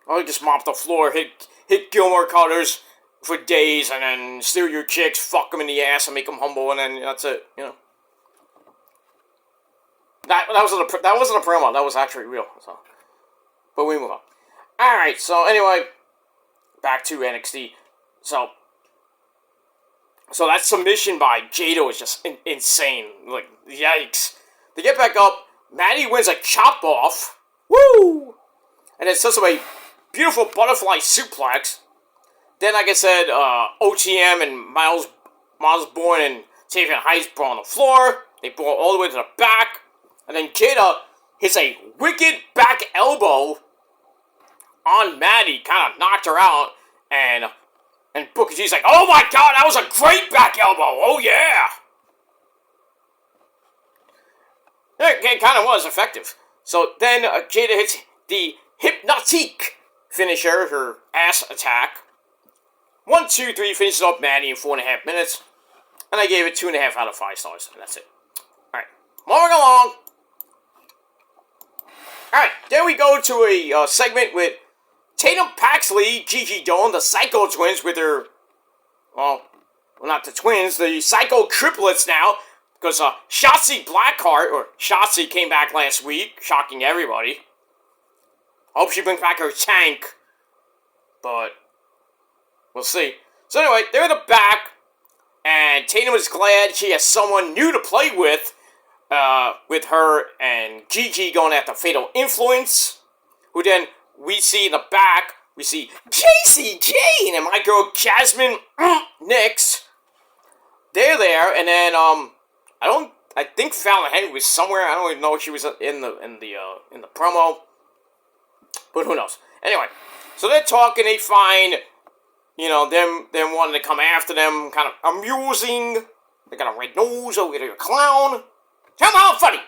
Or just mop the floor, hit Gilmore Colors for days, and then steal your chicks, fuck them in the ass, and make them humble, and then that's it. You know. That wasn't a promo. That was actually real. So, but we move on. All right. So anyway, back to NXT. So that submission by Jado was just insane. Like, yikes. They get back up. Maddie wins a chop off. Woo! And then sets up a beautiful butterfly suplex. Then, like I said, OTM and Miles Bourne and Tavian Heights brawl on the floor. They brawl all the way to the back. And then Jada hits a wicked back elbow on Maddie. Kind of knocked her out. And Booker T's like, oh my god, that was a great back elbow. Oh yeah. It kind of was effective. So then Jada hits the Hypnotique finisher, her ass attack. 1, 2, 3 finishes off Maddie in 4.5 minutes. And I gave it 2.5 out of 5 stars. And that's it. Alright. Moving along. Alright. Then we go to a segment with Tatum Paxley, Gigi Dolan, the Psycho Twins with their... Well, not the twins. The Psycho Triplets now. Because Shotzi Blackheart, or Shotzi, came back last week. Shocking everybody. Hope she brings back her tank. But... we'll see. So anyway, they're in the back, and Tatum is glad she has someone new to play with her and Gigi going after Fatal Influence, who then we see in the back, we see Jacy Jayne and my girl Jasmine Nix. They're there, and then I think Fallon Henry was somewhere. I don't even know if she was in the promo, but who knows? Anyway, so they're talking. They find, you know, them wanting to come after them, kind of amusing. They got a red nose over there, a clown. Tell them how funny.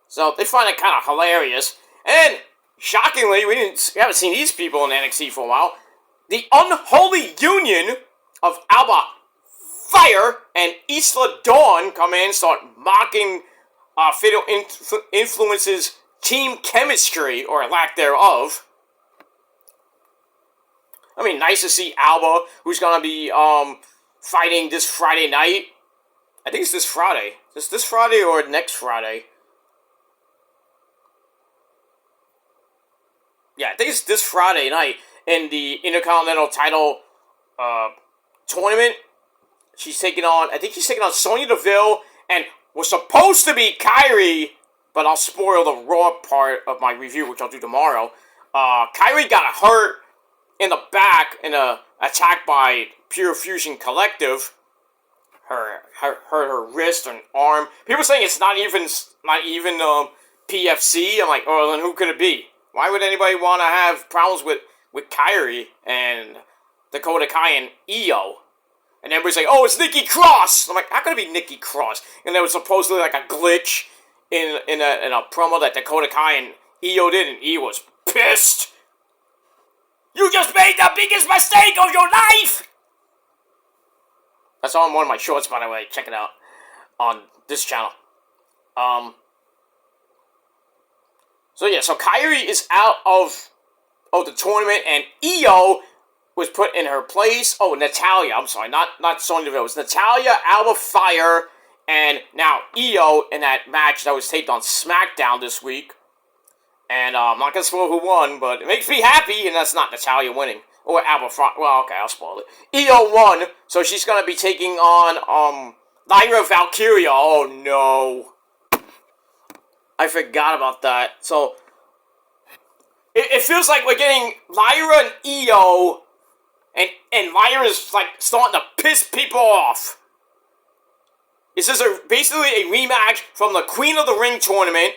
So they find it kind of hilarious. And shockingly, we haven't seen these people in NXT for a while. The unholy union of Alba Fire and Isla Dawn come in, start mocking Fatal Influence's team chemistry, or lack thereof. I mean, nice to see Alba, who's going to be fighting this Friday night. I think it's this Friday. This Friday or next Friday? Yeah, I think it's this Friday night in the Intercontinental title tournament. I think she's taking on Sonya Deville, and was supposed to be Kairi, but I'll spoil the Raw part of my review, which I'll do tomorrow. Kairi got hurt in the back in a attack by Pure Fusion Collective. Her wrist and arm. People saying it's not even PFC. I'm like, oh, then who could it be? Why would anybody want to have problems with Kairi and Dakota Kai and Io? And everybody's like, oh, it's Nikki Cross. I'm like, how could it be Nikki Cross? And there was supposedly like a glitch in a promo that Dakota Kai and Io did, and Io was pissed. You just made the biggest mistake of your life! That's on one of my shorts, by the way. Check it out on this channel. So Kairi is out of the tournament, and Io was put in her place. Oh, Natalya. I'm sorry, not Sonya Deville. It was Natalya, Alba Fire, and now Io in that match that was taped on SmackDown this week. And I'm not going to spoil who won, but it makes me happy, and that's not Natalya winning. Or Alba Fire. Well, okay, I'll spoil it. Io won, so she's going to be taking on Lyra Valkyria. Oh, no. I forgot about that. So, it feels like we're getting Lyra and Io, and Lyra's like starting to piss people off. This is basically a rematch from the Queen of the Ring tournament,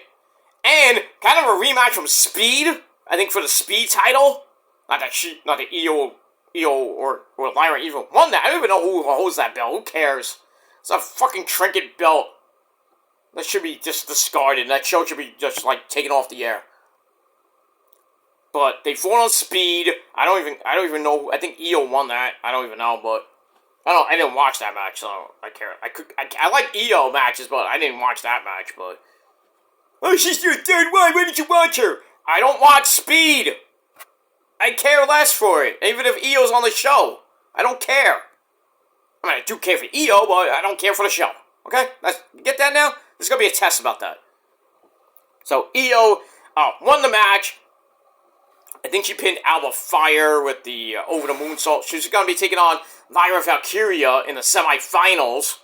and kind of a rematch from Speed, I think, for the Speed title. Not that Io or Lyra even won that. I don't even know who holds that belt. Who cares? It's a fucking trinket belt. That should be just discarded. That show should be just, like, taken off the air. But they fought on Speed. I don't even know. I think Io won that. I don't even know, but I didn't watch that match, so I care. I like Io matches, but I didn't watch that match. But oh, she's your third one. Why didn't you watch her? I don't watch Speed. I care less for it. Even if Io's on the show, I don't care. I mean, I do care for Io, but I don't care for the show. Okay? Get that now? There's going to be a test about that. So, Io won the match. I think she pinned Alba Fire with the over the moonsault. She's going to be taking on Lyra Valkyria in the semifinals.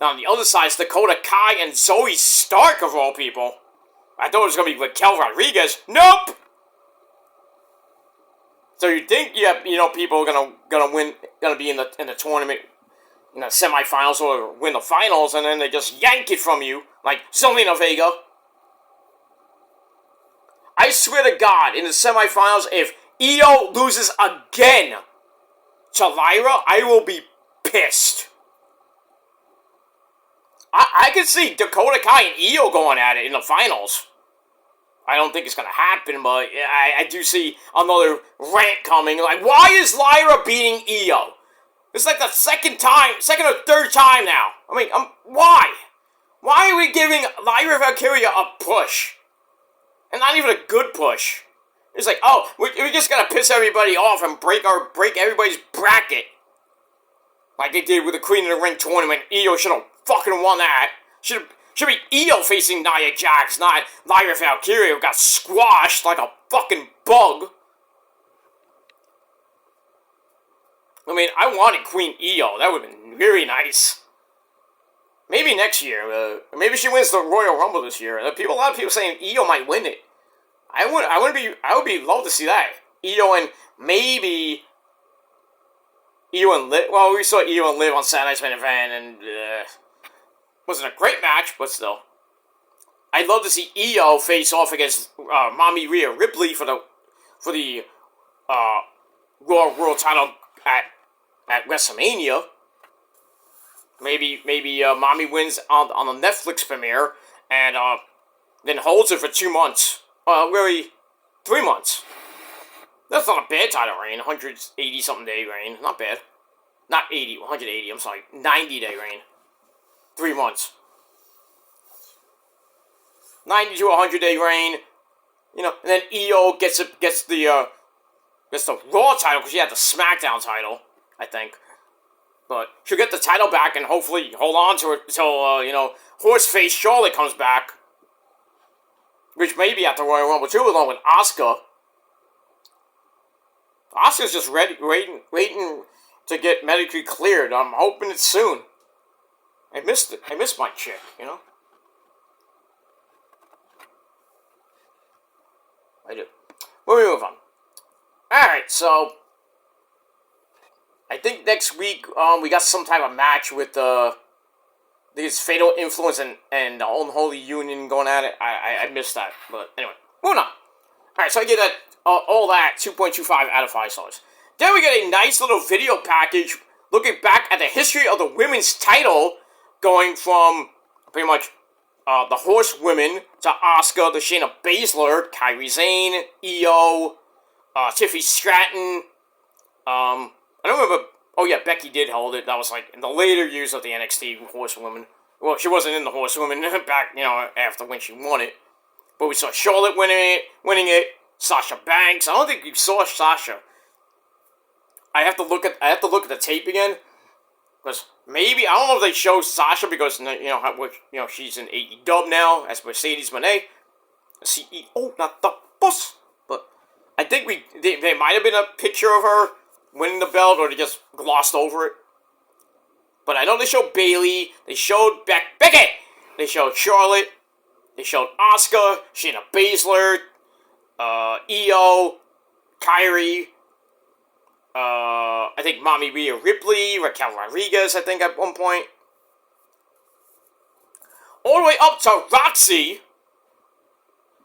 Now, on the other side is Dakota Kai and Zoe Stark, of all people. I thought it was going to be Raquel Rodriguez. Nope! So you think, people are gonna win, gonna be in the tournament, in the semifinals or win the finals, and then they just yank it from you, like Zelina Vega. I swear to God, in the semifinals, if Io loses again to Lyra, I will be pissed. I can see Dakota Kai and Io going at it in the finals. I don't think it's going to happen, but I do see another rant coming. Like, why is Lyra beating Io? It's like the second or third time now. I mean, why? Why are we giving Lyra Valkyria a push? And not even a good push. It's like, oh, we just got to piss everybody off and break everybody's bracket. Like they did with the Queen of the Ring tournament. Io should have fucking won that. Should be Io facing Nia Jax, not Lyra Valkyria, who got squashed like a fucking bug. I mean, I wanted Queen Io. That would have been very nice. Maybe next year. Maybe she wins the Royal Rumble this year. A lot of people saying Io might win it. I would love to see that. Io and maybe Io and Liv. Well, we saw Io and Liv on Saturday's main event, and wasn't a great match, but still. I'd love to see Io face off against Mommy Rhea Ripley for the Raw World Title at WrestleMania. Maybe Mommy wins on the Netflix premiere and then holds it for 2 months. Really, 3 months. That's not a bad title reign. 180-something day reign. Not bad. Not 80, 180, I'm sorry. 90-day reign. 3 months. 90 to 100-day reign. You know, and then Io gets the Raw title because she had the SmackDown title, I think. But she'll get the title back and hopefully hold on to it until, Horseface Charlotte comes back. Which may be at the Royal Rumble too, along with Asuka. Asuka's just waiting to get medically cleared. I'm hoping it's soon. I missed my chick, I do. We'll move on. Alright, so I think next week we got some type of match with this Fatal Influence and the Unholy Union going at it. I missed that, but anyway, moving on. Alright, so I get that all that 2.25 out of 5 stars. Then we get a nice little video package looking back at the history of the women's title, going from pretty much the Horsewomen to Asuka, to Shayna Baszler, Kairi Sane, Io, Tiffany Stratton. I don't remember. Oh yeah, Becky did hold it. That was like in the later years of the NXT Horsewomen. Well, she wasn't in the Horsewomen back, after when she won it. But we saw Charlotte winning it. Sasha Banks. I don't think you saw Sasha. I have to look at the tape again, because maybe I don't know if they show Sasha because she's in AEW now as Mercedes Moné, CEO, not the boss. But I think there might have been a picture of her winning the belt, or they just glossed over it. But I know they showed Bayley, they showed Becky, they showed Charlotte, they showed Asuka, Shayna Baszler, Io, Kairi. I think Mommy Rhea Ripley, Raquel Rodriguez, I think at one point. All the way up to Roxy.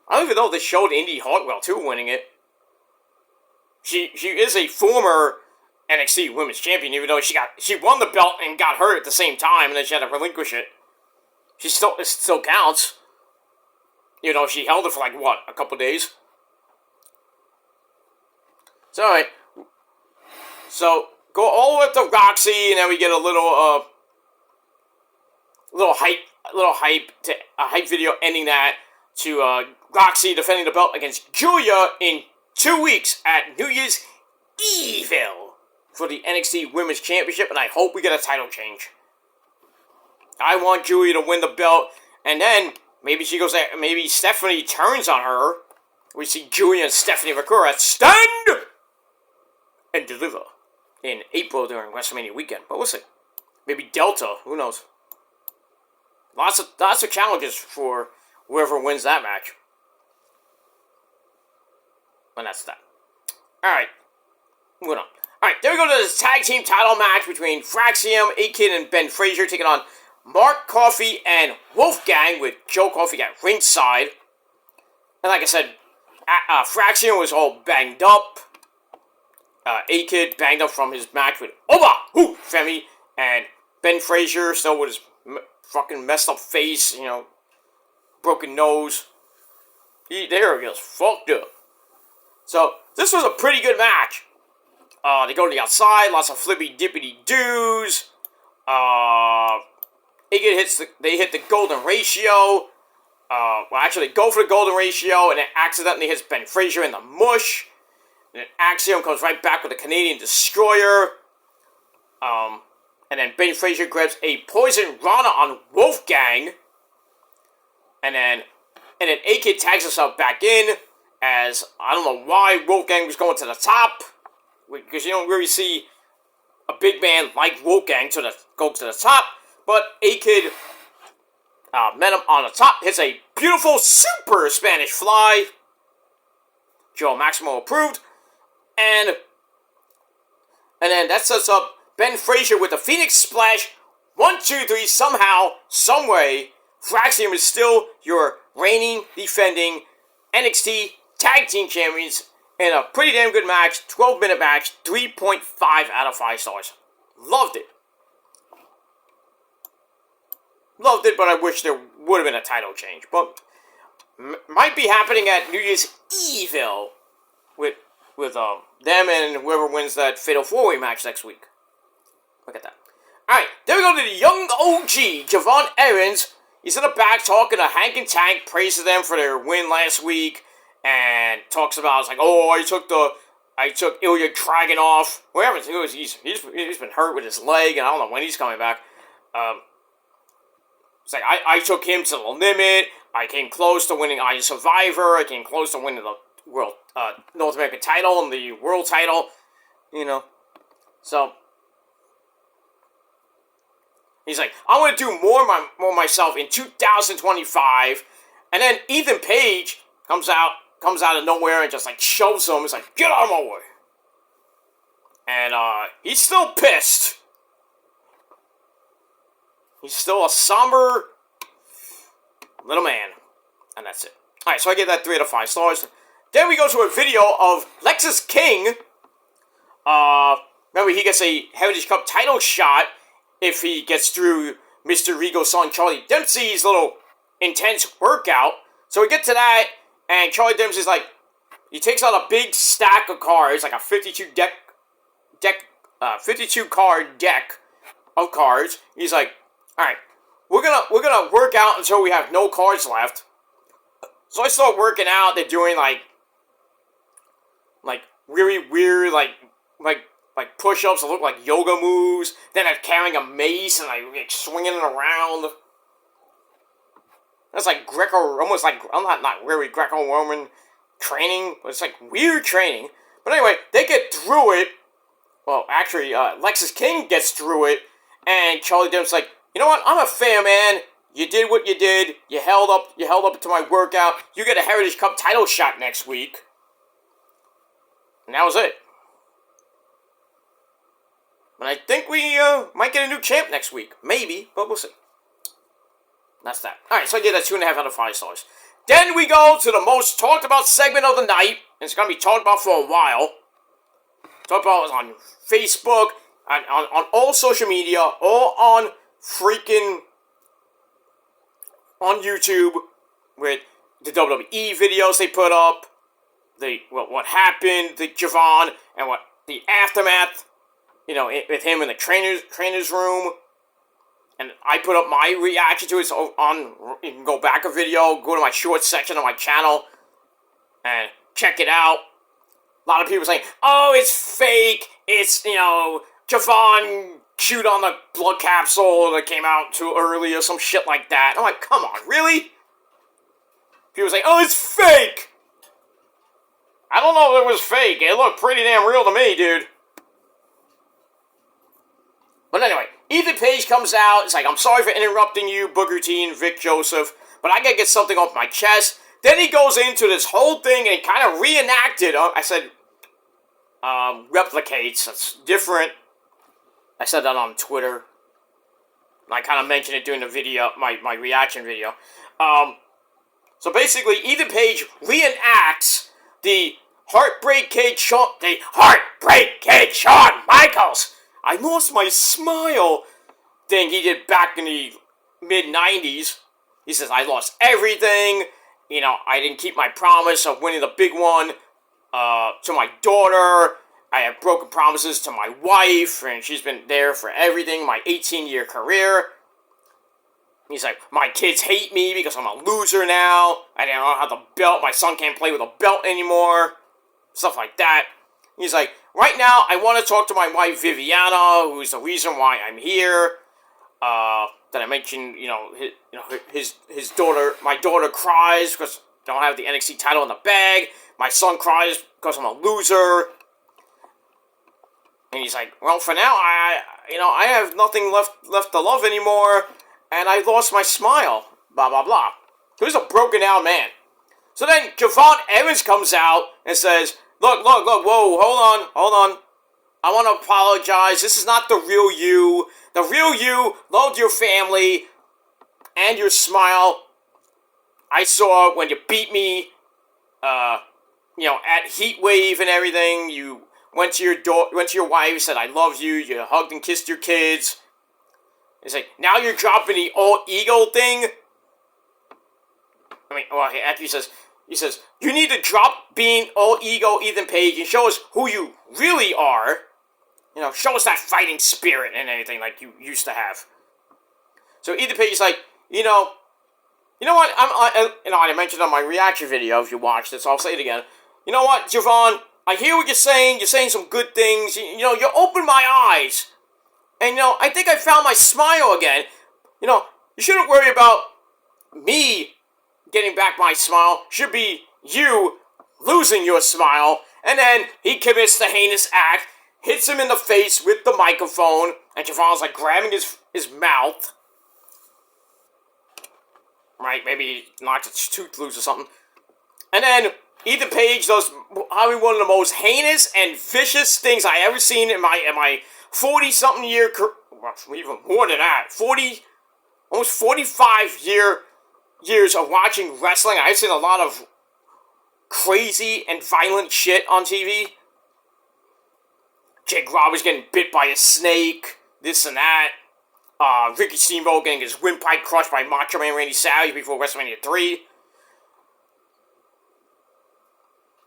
I don't even know if they showed Indy Hartwell too winning it. She is a former NXT Women's Champion, even though she won the belt and got hurt at the same time, and then she had to relinquish it. It still counts. She held it for a couple days. So alright. So go all the way up to Roxy, and then we get a little hype video ending that to Roxy defending the belt against Julia in 2 weeks at New Year's Evil for the NXT Women's Championship, and I hope we get a title change. I want Julia to win the belt, and then maybe she goes there, maybe Stephanie turns on her. We see Julia and Stephanie McClure at Stand and Deliver in April during WrestleMania weekend, but we'll see. Maybe Delta, who knows? Lots of challenges for whoever wins that match. And that's that. Alright, moving on. Alright, then we go to this tag team title match between Fraxium, A-Kid, and Ben Frazier taking on Mark Coffey and Wolfgang with Joe Coffey at ringside. And like I said, Fraxium was all banged up. A-Kid banged up from his match with Oba Femi, and Ben Frazier still with his fucking messed up face, broken nose. There he goes, fucked up. So, this was a pretty good match. They go to the outside, lots of flippy-dippity-doos. They hit the golden ratio. They go for the golden ratio, and it accidentally hits Ben Frazier in the mush. And then Axiom comes right back with a Canadian Destroyer. And then Ben Frazier grabs a Poison Rana on Wolfgang. And then A-Kid tags himself back in, as I don't know why Wolfgang was going to the top. Because you don't really see a big man like Wolfgang go to the top. But A-Kid met him on the top, hits a beautiful super Spanish fly. Joe Maximo approved. And then that sets up Ben Frazier with the Phoenix Splash. 1, 2, 3, somehow, someway, Fraxium is still your reigning, defending NXT Tag Team Champions in a pretty damn good match, 12-minute match, 3.5 out of 5 stars. Loved it. Loved it, but I wish there would have been a title change. But might be happening at New Year's Evil with them and whoever wins that Fatal 4-Way match next week. Look at that. Alright, then we go to the young OG, Javon Evans. He's in the back talking to Hank and Tank, praises them for their win last week, and talks about, it's like, I took Ilya Dragunov. Whatever, he's been hurt with his leg, and I don't know when he's coming back. It's like, I took him to the limit. I came close to winning Iron Survivor. I came close to winning the World North American title and the World title. So he's like, I'm going to do more myself in 2025. And then Ethan Page comes out of nowhere and just like shoves him. It's like, get out of my way. And he's still pissed. He's still a somber little man. And that's it. Alright, so I give that 3 out of 5 stars. Then we go to a video of Lexis King. Remember, he gets a Heritage Cup title shot if he gets through Mr. Regal's son Charlie Dempsey's little intense workout. So we get to that, and Charlie Dempsey's like, he takes out a big stack of cards, like a 52 card deck of cards. He's like, alright, we're gonna work out until we have no cards left. So I start working out. They're doing like really weird like push-ups that look like yoga moves. Then they're carrying a mace and like swinging it around. That's like almost like, I'm not really Greco-Roman training, but it's like weird training. But anyway, they get through it. Well, actually, Lexis King gets through it, and Charlie Dempsey's like, you know what? I'm a fair man. You did what you did. You held up to my workout. You get a Heritage Cup title shot next week. And that was it. And I think we might get a new champ next week. Maybe, but we'll see. That's that. Alright, so I did that 2.5 out of 5 stars. Then we go to the most talked about segment of the night. And it's going to be talked about for a while. Talked about on Facebook, on all social media, all on freaking on YouTube with the WWE videos they put up, what happened, the Javon, and what the aftermath, with him in the trainer's room. And I put up my reaction to it. So you can go back a video, go to my shorts section of my channel, and check it out. A lot of people saying, oh, it's fake. It's, Javon chewed on the blood capsule that came out too early or some shit like that. I'm like, come on, really? People say, oh, it's fake. I don't know if it was fake. It looked pretty damn real to me, dude. But anyway, Ethan Page comes out. It's like, I'm sorry for interrupting you, Booker T and Vic Joseph, but I gotta get something off my chest. Then he goes into this whole thing and kind of reenacted. I said, replicates. That's different. I said that on Twitter. I kind of mentioned it during the video, my reaction video. So basically, Ethan Page reenacts the Heartbreak Kid Shawn Michaels. I lost my smile thing he did back in the mid-90s. He says, I lost everything. I didn't keep my promise of winning the big one to my daughter. I have broken promises to my wife, and she's been there for everything, my 18-year career. He's like, my kids hate me because I'm a loser now. I don't have the belt. My son can't play with a belt anymore. Stuff like that. He's like, right now, I want to talk to my wife, Viviana, who's the reason why I'm here. That I mentioned, his daughter, my daughter cries because I don't have the NXT title in the bag. My son cries because I'm a loser. And he's like, well, for now, I have nothing left to love anymore, and I lost my smile. Blah, blah, blah. He was a broken down man. So then Javon Evans comes out and says, look, whoa, hold on. I want to apologize. This is not the real you. The real you loved your family and your smile. I saw when you beat me, at Heat Wave and everything. You went to your wife, said, I love you. You hugged and kissed your kids. It's like, now you're dropping the all ego thing. After he says, you need to drop being all ego Ethan Page and show us who you really are. Show us that fighting spirit and anything like you used to have. So Ethan Page is like, you know what? I mentioned on my reaction video, if you watched it, so I'll say it again. You know what, Javon? I hear what you're saying. You're saying some good things. You opened my eyes. And, I think I found my smile again. You shouldn't worry about me getting back my smile. Should be you losing your smile. And then he commits the heinous act, hits him in the face with the microphone, and Javon's like grabbing his mouth. Right, maybe he knocked his tooth loose or something. And then Ethan Page does probably one of the most heinous and vicious things I ever seen in my 40-something year career. Well, even more than that. Almost 45 years of watching wrestling. I've seen a lot of crazy and violent shit on TV. Jake Roberts getting bit by a snake, this and that. Ricky Steamboat getting his windpipe crushed by Macho Man Randy Savage before WrestleMania 3.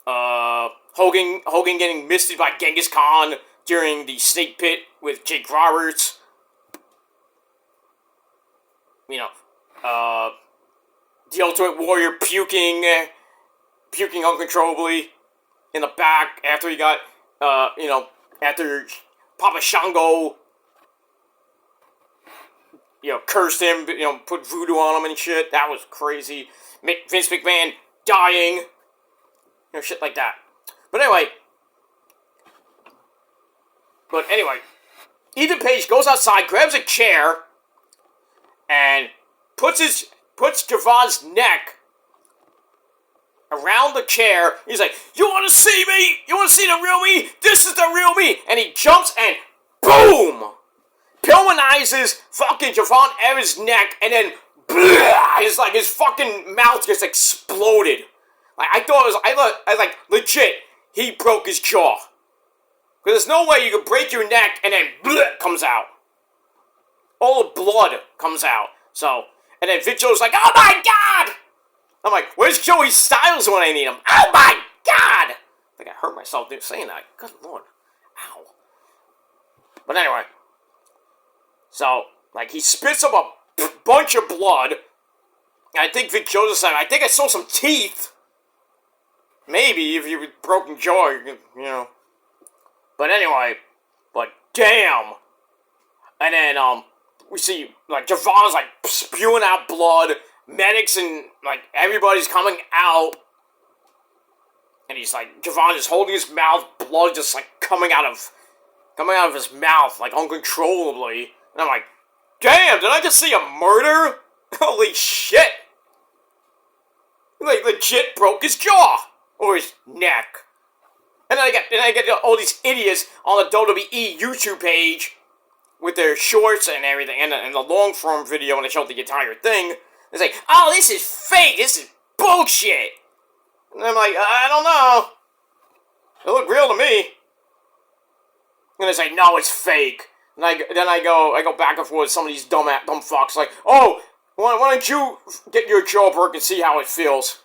Hogan getting misted by Genghis Khan during the snake pit with Jake Roberts. The Ultimate Warrior puking uncontrollably in the back after he got, after Papa Shango, cursed him, put voodoo on him and shit. That was crazy. Vince McMahon dying. Shit like that. But anyway, Ethan Page goes outside, grabs a chair, and puts Javon's neck around the chair. He's like, you want to see me? You want to see the real me? This is the real me. And he jumps and boom! Pillmanizes fucking Javon Evans' neck, and then his fucking mouth just exploded. I thought legit, he broke his jaw. Because there's no way you could break your neck and then comes out. All the blood comes out. So, and then Vic Joe's like, oh my god! I'm like, where's Joey Styles when I need him? Oh my god! I think I hurt myself saying that. Good lord. Ow. But anyway. So, he spits up a bunch of blood. And I think Vic Joseph said, I think I saw some teeth. maybe if you with broken jaw, you know. But anyway, but damn. And then we see like Javon's like spewing out blood, medics and like everybody's coming out, and he's like Javon just holding his mouth, blood just like coming out of his mouth like uncontrollably, and I'm like, damn, did I just see a murder? Holy shit! Like legit broke his jaw or his neck. And then I get all these idiots on the WWE YouTube page with their shorts and everything, and the long form video when they show the entire thing. They say, "Oh, this is fake. This is bullshit." And I'm like, I don't know. It looked real to me. And they say, "No, it's fake." And I go back and forth with some of these dumb fucks like, "Oh, why don't you get your jaw broken and see how it feels?"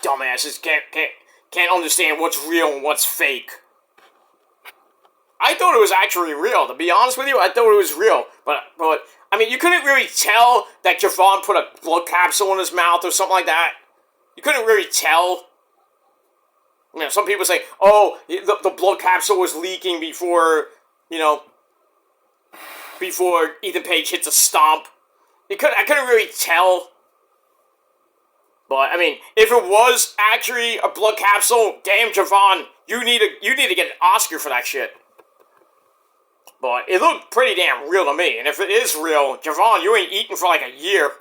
Dumbasses can't understand what's real and what's fake. I thought it was actually real. To be honest with you, I thought it was real. But I mean, you couldn't really tell that Javon put a blood capsule in his mouth or something like that. You couldn't really tell. You know, some people say, "Oh, the blood capsule was leaking before Ethan Page hits a stomp." I couldn't really tell. But I mean, if it was actually a blood capsule, damn Javon, you need to get an Oscar for that shit. But it looked pretty damn real to me, and if it is real, Javon, you ain't eaten for like a year.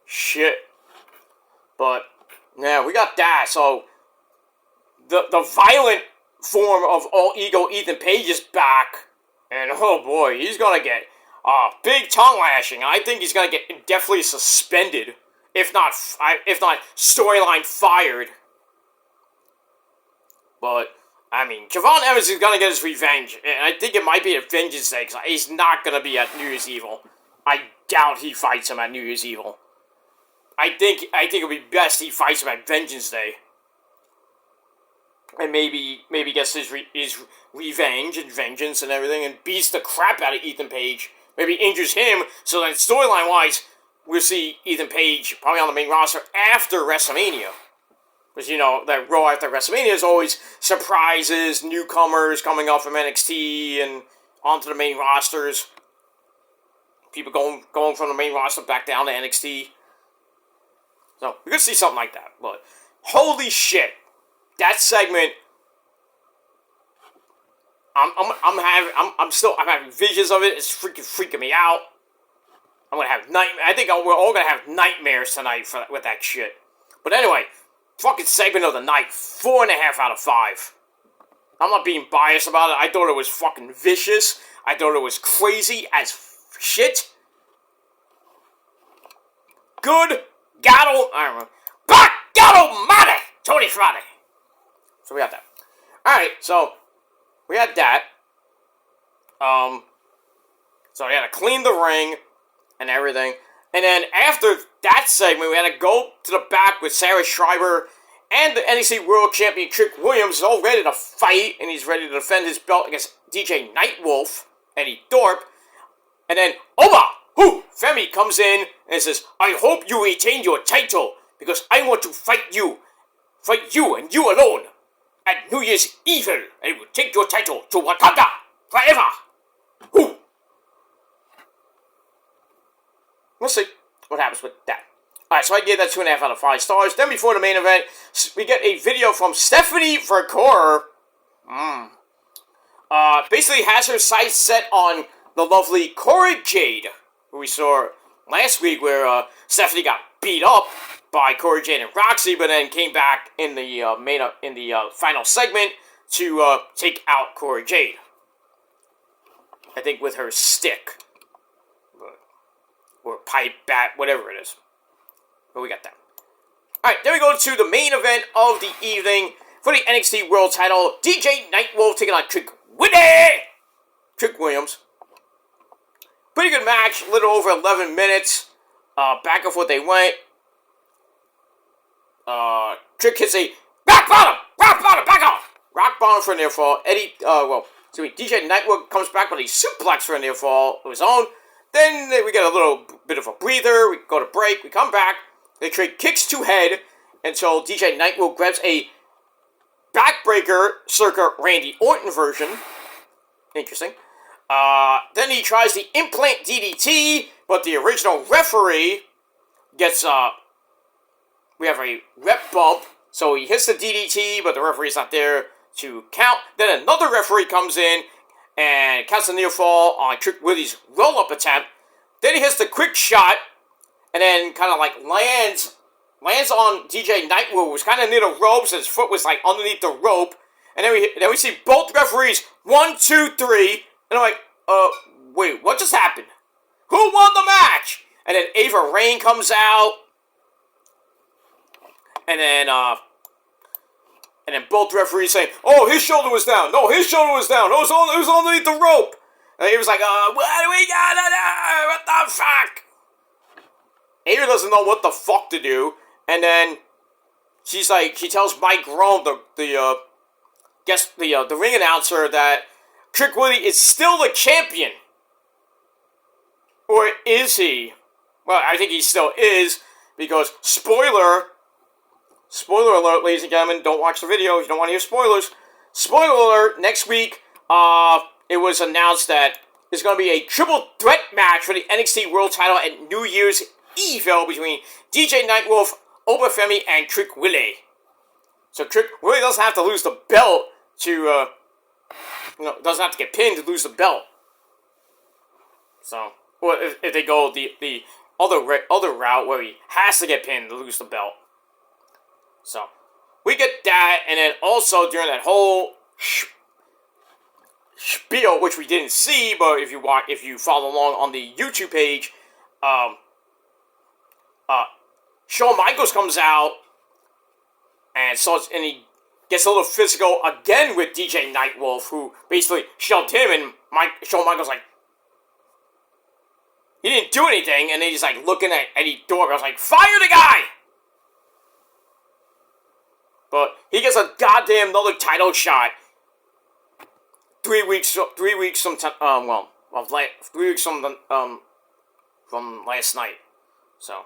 Shit. But yeah, we got that. So the violent form of All Ego Ethan Page is back, and oh boy, he's gonna get big tongue lashing. I think he's gonna get definitely suspended. If not storyline fired. But, I mean, Javon Evans is going to get his revenge. And I think it might be at Vengeance Day, because he's not going to be at New Year's Evil. I doubt he fights him at New Year's Evil. I think it would be best he fights him at Vengeance Day. And maybe gets his revenge and vengeance and everything, and beats the crap out of Ethan Page. Maybe injures him, so that storyline-wise, we'll see Ethan Page probably on the main roster after WrestleMania. Because, you know, that Raw after WrestleMania is always surprises, newcomers coming up from NXT and onto the main rosters. People going from the main roster back down to NXT. So, we could see something like that. But, holy shit. That segment, I'm having visions of it. It's freaking me out. I'm gonna have I think we're all gonna have nightmares tonight with that shit. But anyway, fucking segment of the night, 4.5 out of 5. I'm not being biased about it. I thought it was fucking vicious. I thought it was crazy as shit. Good God Almighty. But God Almighty! Tony Friday. So we got that. Alright, so we had that. So we had to clean the ring and everything. And then after that segment, we had to go to the back with Sarah Schreiber and the NXT World Champion Trick Williams is all ready to fight, and he's ready to defend his belt against DJ Nightwolf, Eddie Thorpe. And then Femi comes in and says, "I hope you retain your title, because I want to fight you and you alone at New Year's Evil, and will take your title to Wakanda forever." Whoo! We'll see what happens with that. Alright, so I gave that 2.5 out of 5 stars. Then before the main event, we get a video from Stephanie Vercor. Basically has her sights set on the lovely Cora Jade, who we saw last week, where Stephanie got beat up by Cora Jade and Roxy, but then came back in the final segment to take out Cora Jade. I think with her stick. Or pipe, bat, whatever it is. But we got that. Alright, then we go to the main event of the evening for the NXT World title. DJ Nightwolf taking on Trick Williams. Pretty good match, a little over 11 minutes. Back and forth they went. Trick hits a rock bottom, back off. Rock bottom for a near fall. DJ Nightwolf comes back with a suplex for a near fall of his own. Then we get a little bit of a breather. We go to break. We come back. They trade kicks to head until DJ Nightwolf grabs a backbreaker circa Randy Orton version. Interesting. Then he tries the implant DDT, but the original referee gets, we have a rep bump, so he hits the DDT, but the referee's not there to count. Then another referee comes in and counts the near fall on Trick Willie's roll-up attempt. Then he hits the quick shot, and then kind of like lands on DJ Nightwolf, who was kind of near the ropes, and his foot was like underneath the rope. And then we see both referees, 1, 2, 3, and I'm like, wait, what just happened? Who won the match? And then Ava Raine comes out, and then both referees saying, oh, his shoulder was down. No, his shoulder was down. It was underneath the rope. And he was like, what do we got to do? What the fuck? Ava doesn't know what the fuck to do. And then she tells Mike Rome, the ring announcer, that Trick Willie is still the champion. Or is he? Well, I think he still is, because spoiler alert, ladies and gentlemen, don't watch the video if you don't want to hear spoilers. Spoiler alert, next week, it was announced that there's going to be a triple threat match for the NXT World title at New Year's Evil between DJ Nightwolf, Oba Femi, and Trick Willie. So Trick Willie doesn't have to lose the belt to, doesn't have to get pinned to lose the belt. So, or if they go the other route where he has to get pinned to lose the belt. So, we get that, and then also during that whole spiel, which we didn't see, but if you follow along on the YouTube page, Shawn Michaels comes out and he gets a little physical again with DJ Nightwolf, who basically shoved him, and Shawn Michaels like, he didn't do anything, and then he's like looking at Eddie Thorpe. I was like, fire the guy! But he gets a goddamn another title shot 3 weeks from 3 weeks from last night. So,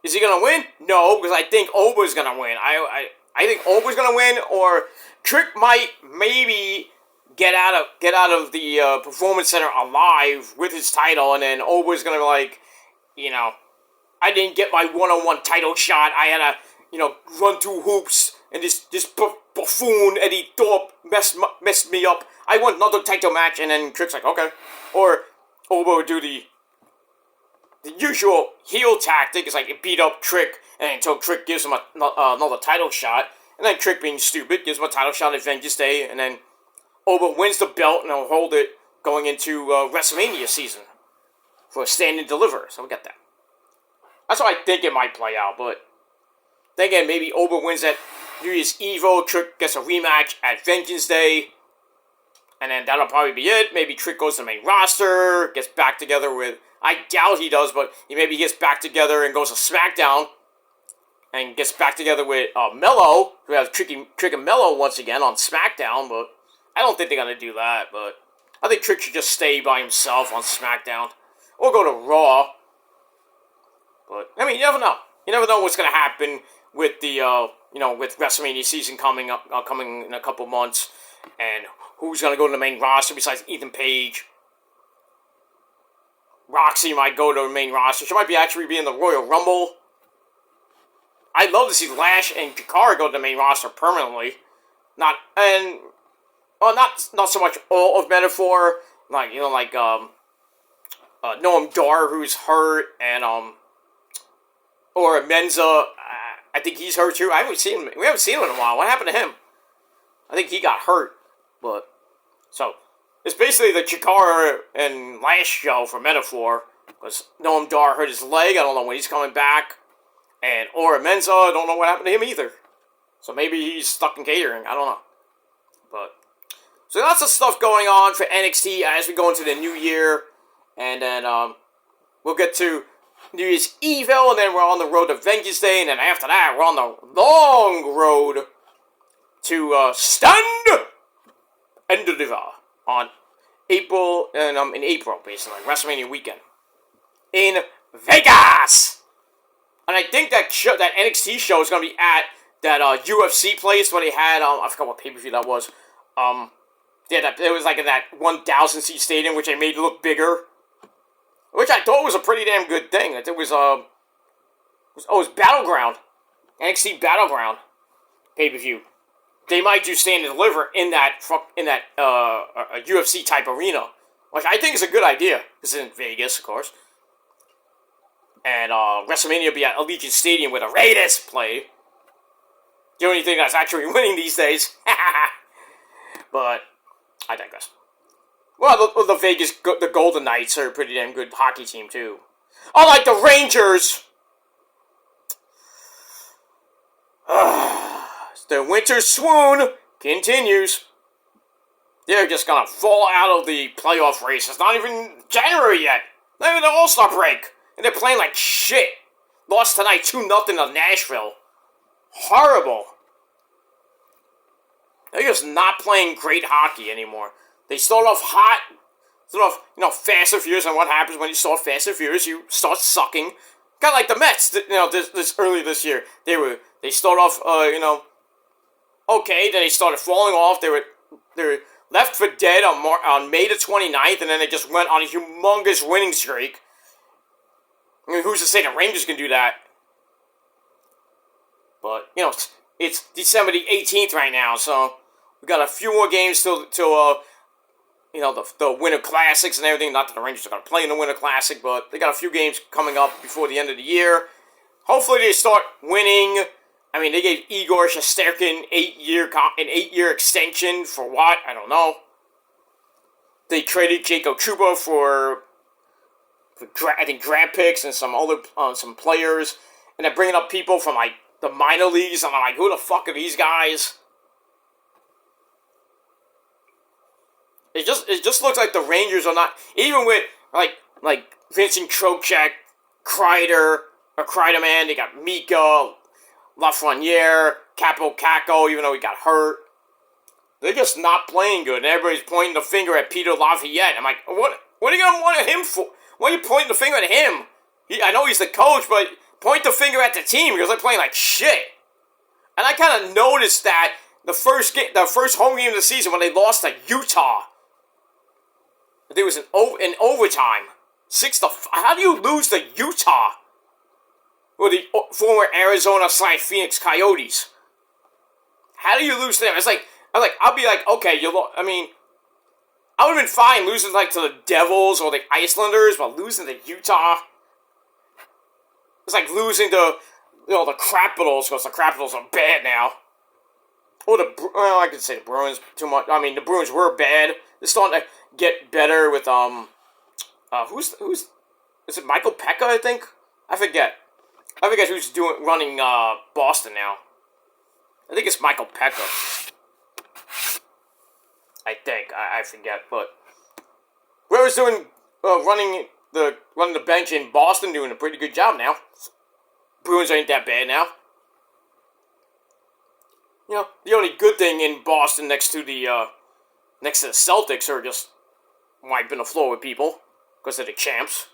is he gonna win? No, because I think Oba's gonna win. I think Oba's gonna win, or Trick might maybe get out of the Performance Center alive with his title, and then Oba's gonna be like, I didn't get my one-on-one title shot. I had to, run through hoops, and this buffoon Eddie Thorpe messed me up. I want another title match, and then Trick's like, okay. Or Oba would do the usual heel tactic, is like beat up Trick, and until Trick gives him another title shot, and then Trick, being stupid, gives him a title shot at Vengeance Day, and then Oba wins the belt, and he'll hold it going into WrestleMania season for Stand and Deliver. So we got that. That's how I think it might play out, but then again, maybe Oba wins at New Year's Evo, Trick gets a rematch at Vengeance Day, and then that'll probably be it. Maybe Trick goes to the main roster, gets back together with, I doubt he does, but maybe he gets back together and goes to SmackDown, and gets back together with Mello. We have Trick and Mello once again on SmackDown, but I don't think they're going to do that, but I think Trick should just stay by himself on SmackDown, or go to Raw. But, I mean, you never know. You never know what's going to happen with the, with WrestleMania season coming in a couple months, and who's going to go to the main roster besides Ethan Page. Roxy might go to the main roster. She might actually be in the Royal Rumble. I'd love to see Lash and Jakara go to the main roster permanently. Not so much all of Metaphor, like Noam Dar, who's hurt, and or Menza. I think he's hurt too. We haven't seen him in a while. What happened to him? I think he got hurt, but so it's basically the Chikara and Lash show for Metaphor, because Noam Dar hurt his leg. I don't know when he's coming back, and Ora Menza, I don't know what happened to him either. So maybe he's stuck in catering. I don't know, but so lots of stuff going on for NXT as we go into the new year, and then we'll get to New Year's Evil, and then we're on the road to Vengeance Day, and then after that, we're on the long road to Stand and Deliver on in April, basically, WrestleMania weekend in Vegas. And I think that NXT show is gonna be at that UFC place where they had I forgot what pay-per-view that was. Yeah, it was like in that 1,000 seat stadium, which they made look bigger, which I thought was a pretty damn good thing. It was it was Battleground, NXT Battleground pay-per-view. They might do Stand and Deliver in that a UFC type arena, which I think is a good idea. It's in Vegas, of course. And WrestleMania will be at Allegiant Stadium where the Raiders play. The only thing that's actually winning these days. But I digress. Well, the Golden Knights are a pretty damn good hockey team too. Unlike the Rangers. The winter swoon continues. They're just gonna fall out of the playoff race. It's not even January yet. Not even the All-Star break. And they're playing like shit. Lost tonight 2-0 to Nashville. Horrible. They're just not playing great hockey anymore. They start off hot. Start off, Fast and Furious. And what happens when you start Fast and Furious? You start sucking. Kind of like the Mets, this early this year. They start off, okay. Then they started falling off. They were left for dead on May the 29th, and then they just went on a humongous winning streak. I mean, who's to say the Rangers can do that? But, it's December the 18th right now, so we got a few more games till the Winter Classics and everything. Not that the Rangers are going to play in the Winter Classic, but they got a few games coming up before the end of the year. Hopefully they start winning. I mean, they gave Igor Shesterkin an 8-year extension for what? I don't know. They traded Jacob Trouba for I think draft picks and some other some players, and they're bringing up people from like the minor leagues. And I'm like, who the fuck are these guys? It just looks like the Rangers are not, even with like Vincent Trocheck, Kreiderman. They got Mika, Lafreniere, Capo Caco, even though he got hurt. They're just not playing good, and everybody's pointing the finger at Peter Laviolette. I'm like, what are you gonna want him for? Why are you pointing the finger at him? I know he's the coach, but point the finger at the team because they're playing like shit. And I kind of noticed that the first home game of the season when they lost to Utah. There was an overtime. 6-5. How do you lose to Utah? Or the former Arizona/Phoenix Coyotes? How do you lose to them? I'll be like, okay, I would have been fine losing to the Devils or the Islanders, but losing to Utah, it's like losing to the Capitals, because the Capitals are bad now. Or I could say the Bruins too much. I mean, the Bruins were bad. They're starting to get better with who's is it Michael Pekka? I think I forget who's running Boston now. I think it's Michael Pekka. I think I forget, but whoever's doing running the bench in Boston, doing a pretty good job now. Bruins ain't that bad now. The only good thing in Boston next to the Celtics are just wiping the floor with people because they're the champs,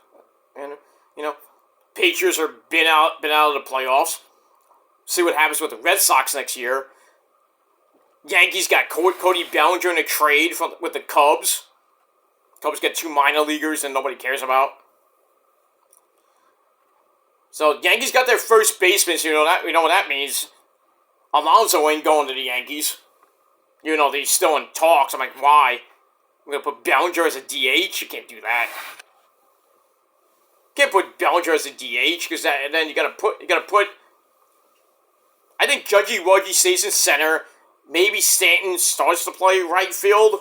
and Patriots are been out of the playoffs. See what happens with the Red Sox next year. Yankees got Cody Bellinger in a trade with the Cubs. Cubs get 2 minor leaguers and nobody cares about. So Yankees got their first baseman. So you know what that means. Alonso ain't going to the Yankees. They're still in talks. I'm like, why? We're gonna put Bellinger as a DH? You can't do that. You can't put Bellinger as a DH because then you gotta put. I think Judgy Wudgy stays in center. Maybe Stanton starts to play right field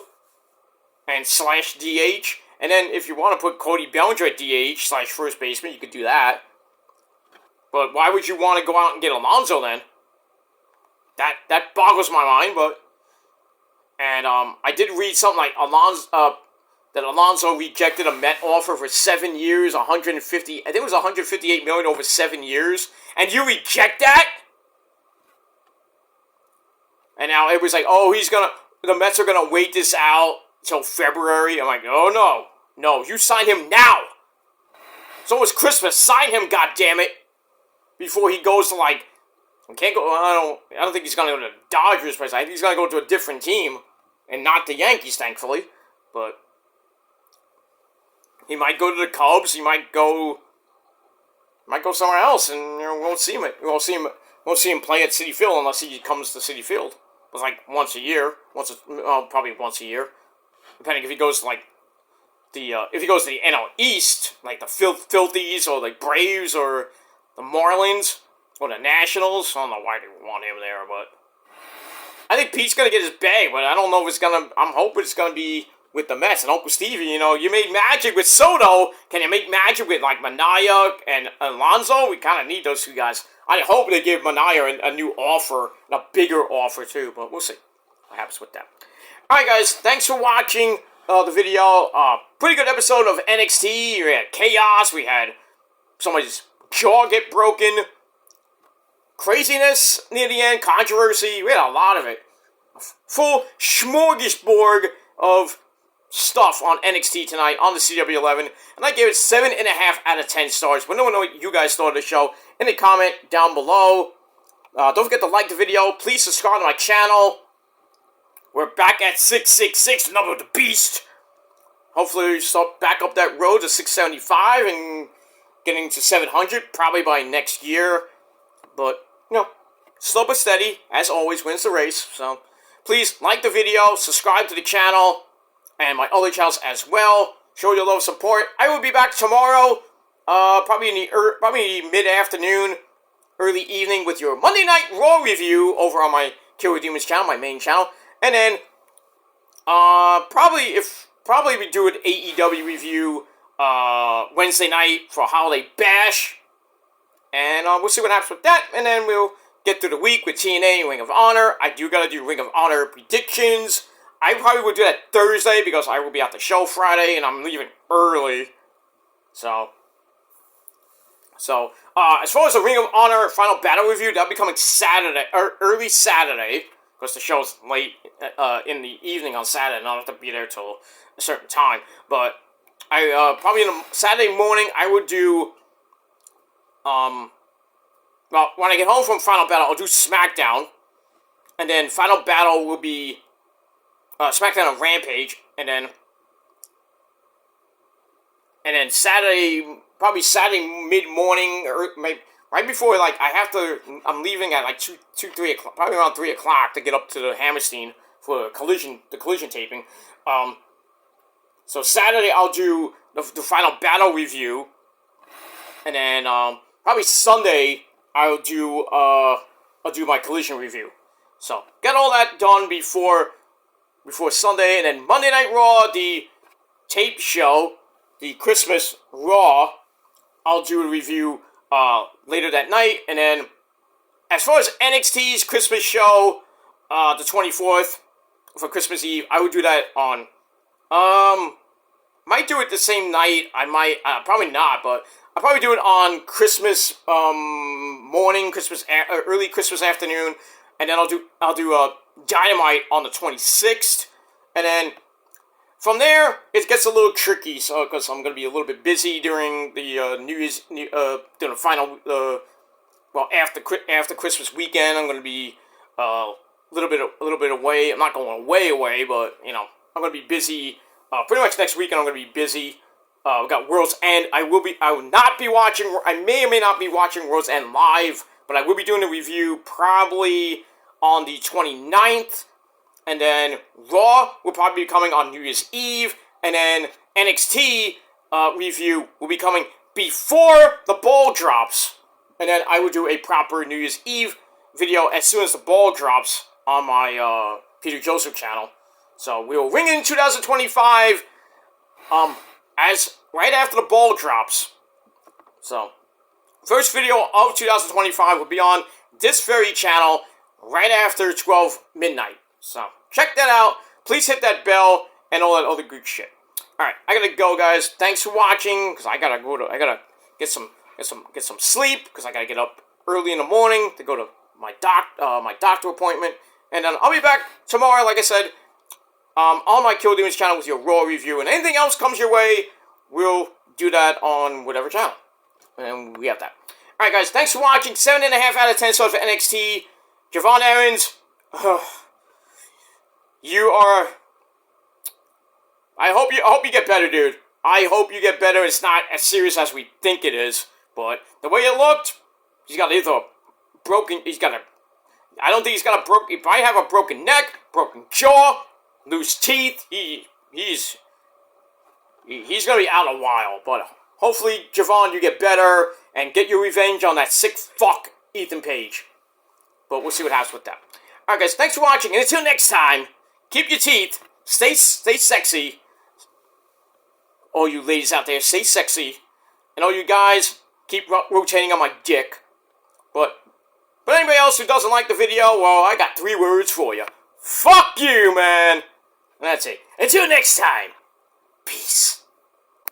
and /DH. And then if you want to put Cody Bellinger at DH/first baseman, you could do that. But why would you want to go out and get Alonso then? That boggles my mind, but... And I did read something like that Alonso rejected a Met offer for 7 years, I think it was $158 million over 7 years. And you reject that? And now it was like, the Mets are gonna wait this out till February. I'm like, oh no. No, you sign him now. It's almost Christmas. Sign him, goddammit. Before he goes to, like, can't go, I don't think he's going to go to the Dodgers, but I think he's going to go to a different team. And not the Yankees, thankfully. But he might go to the Cubs. He might go somewhere else, and we won't see him. We won't see him play at Citi Field unless he comes to Citi Field. It's like once a year, probably once a year, depending if he goes to, like, if he goes to the NL East, like the Filthies or the Braves or the Marlins or the Nationals. I don't know why they want him there, but I think Pete's gonna get his bag. But I don't know if it's gonna. I'm hoping it's gonna be with the Mets and Uncle Stevie. You know, you made magic with Soto. Can you make magic with, like, Manaea and Alonso? We kind of need those two guys. I hope they give Manaea a new offer, and a bigger offer too. But we'll see what happens with that. All right, guys. Thanks for watching the video. Pretty good episode of NXT. We had chaos. We had somebody's jaw get broken. Craziness near the end. Controversy. We had a lot of it. A full smorgasbord of stuff on NXT tonight on the CW11, and I gave it 7.5 out of 10 stars. But let me know what you guys thought of the show in the comment down below. Don't forget to like the video. Please subscribe to my channel. We're back at 666, the number of the beast. Hopefully we start back up that road to 675 and getting to 700 probably by next year. But, you know, slow but steady, as always, wins the race. So please like the video, subscribe to the channel, and my other channels as well. Show your love support. I will be back tomorrow, probably in the mid-afternoon, early evening, with your Monday Night Raw review over on my Killer Demons channel, my main channel. And then, probably we do an AEW review Wednesday night for Holiday Bash. And we'll see what happens with that. And then we'll get through the week with TNA and Ring of Honor. I do gotta do Ring of Honor predictions. I probably will do that Thursday because I will be at the show Friday and I'm leaving early. So as far as the Ring of Honor Final Battle review, that'll be coming Saturday, or early Saturday, because the show's late in the evening on Saturday, and I don't have to be there till a certain time. But I probably in the Saturday morning I would do. Well, when I get home from Final Battle, I'll do SmackDown, and then Final Battle will be SmackDown and Rampage, and then Saturday, probably Saturday mid-morning, or maybe right before, like, I'm leaving at like 3 o'clock, probably around 3 o'clock to get up to the Hammerstein for the collision taping. So Saturday I'll do the Final Battle review, and then probably Sunday I'll do my collision review. So get all that done before Sunday, and then Monday Night Raw, the tape show, the Christmas Raw, I'll do a review later that night. And then as far as NXT's Christmas show, the 24th for Christmas Eve, I would do that on might do it the same night. I might probably not, but I'll probably do it on Christmas morning, early Christmas afternoon, and then I'll do Dynamite on the 26th, and then from there it gets a little tricky. So because I'm gonna be a little bit busy during the during the final after Christmas weekend. I'm gonna be a little bit away. I'm not going away, but you know I'm gonna be busy. Pretty much next weekend I'm gonna be busy. We got World's End. I will not be watching. I may or may not be watching World's End live, but I will be doing a review probably on the 29th, and then Raw will probably be coming on New Year's Eve, and then NXT review will be coming before the ball drops, and then I will do a proper New Year's Eve video as soon as the ball drops on my Peter Joseph channel. So we will ring in 2025 as right after the ball drops. So first video of 2025 will be on this very channel right after 12 midnight. So check that out. Please hit that bell and all that other good shit. All right, I gotta go, guys. Thanks for watching. Because I gotta get some sleep. Because I gotta get up early in the morning to go to my doctor appointment. And then I'll be back tomorrow, like I said, on my Kill Demons channel with your Raw review, and anything else comes your way, we'll do that on whatever channel. And we have that. Alright guys, thanks for watching. 7.5 out of 10 stars for NXT. Javon Aaron's, you are... I hope you get better, dude. I hope you get better. It's not as serious as we think it is, but the way it looked, he's got either broken... I don't think he's got a broken... He might have a broken neck, broken jaw, loose teeth. He's gonna be out a while, but hopefully, Javon, you get better and get your revenge on that sick fuck, Ethan Page. But we'll see what happens with that. Alright guys, thanks for watching, and until next time, keep your teeth, stay sexy. All you ladies out there, stay sexy. And all you guys, keep rotating on my dick. But anybody else who doesn't like the video, well, I got 3 words for you. Fuck you, man! And that's it. Until next time, peace.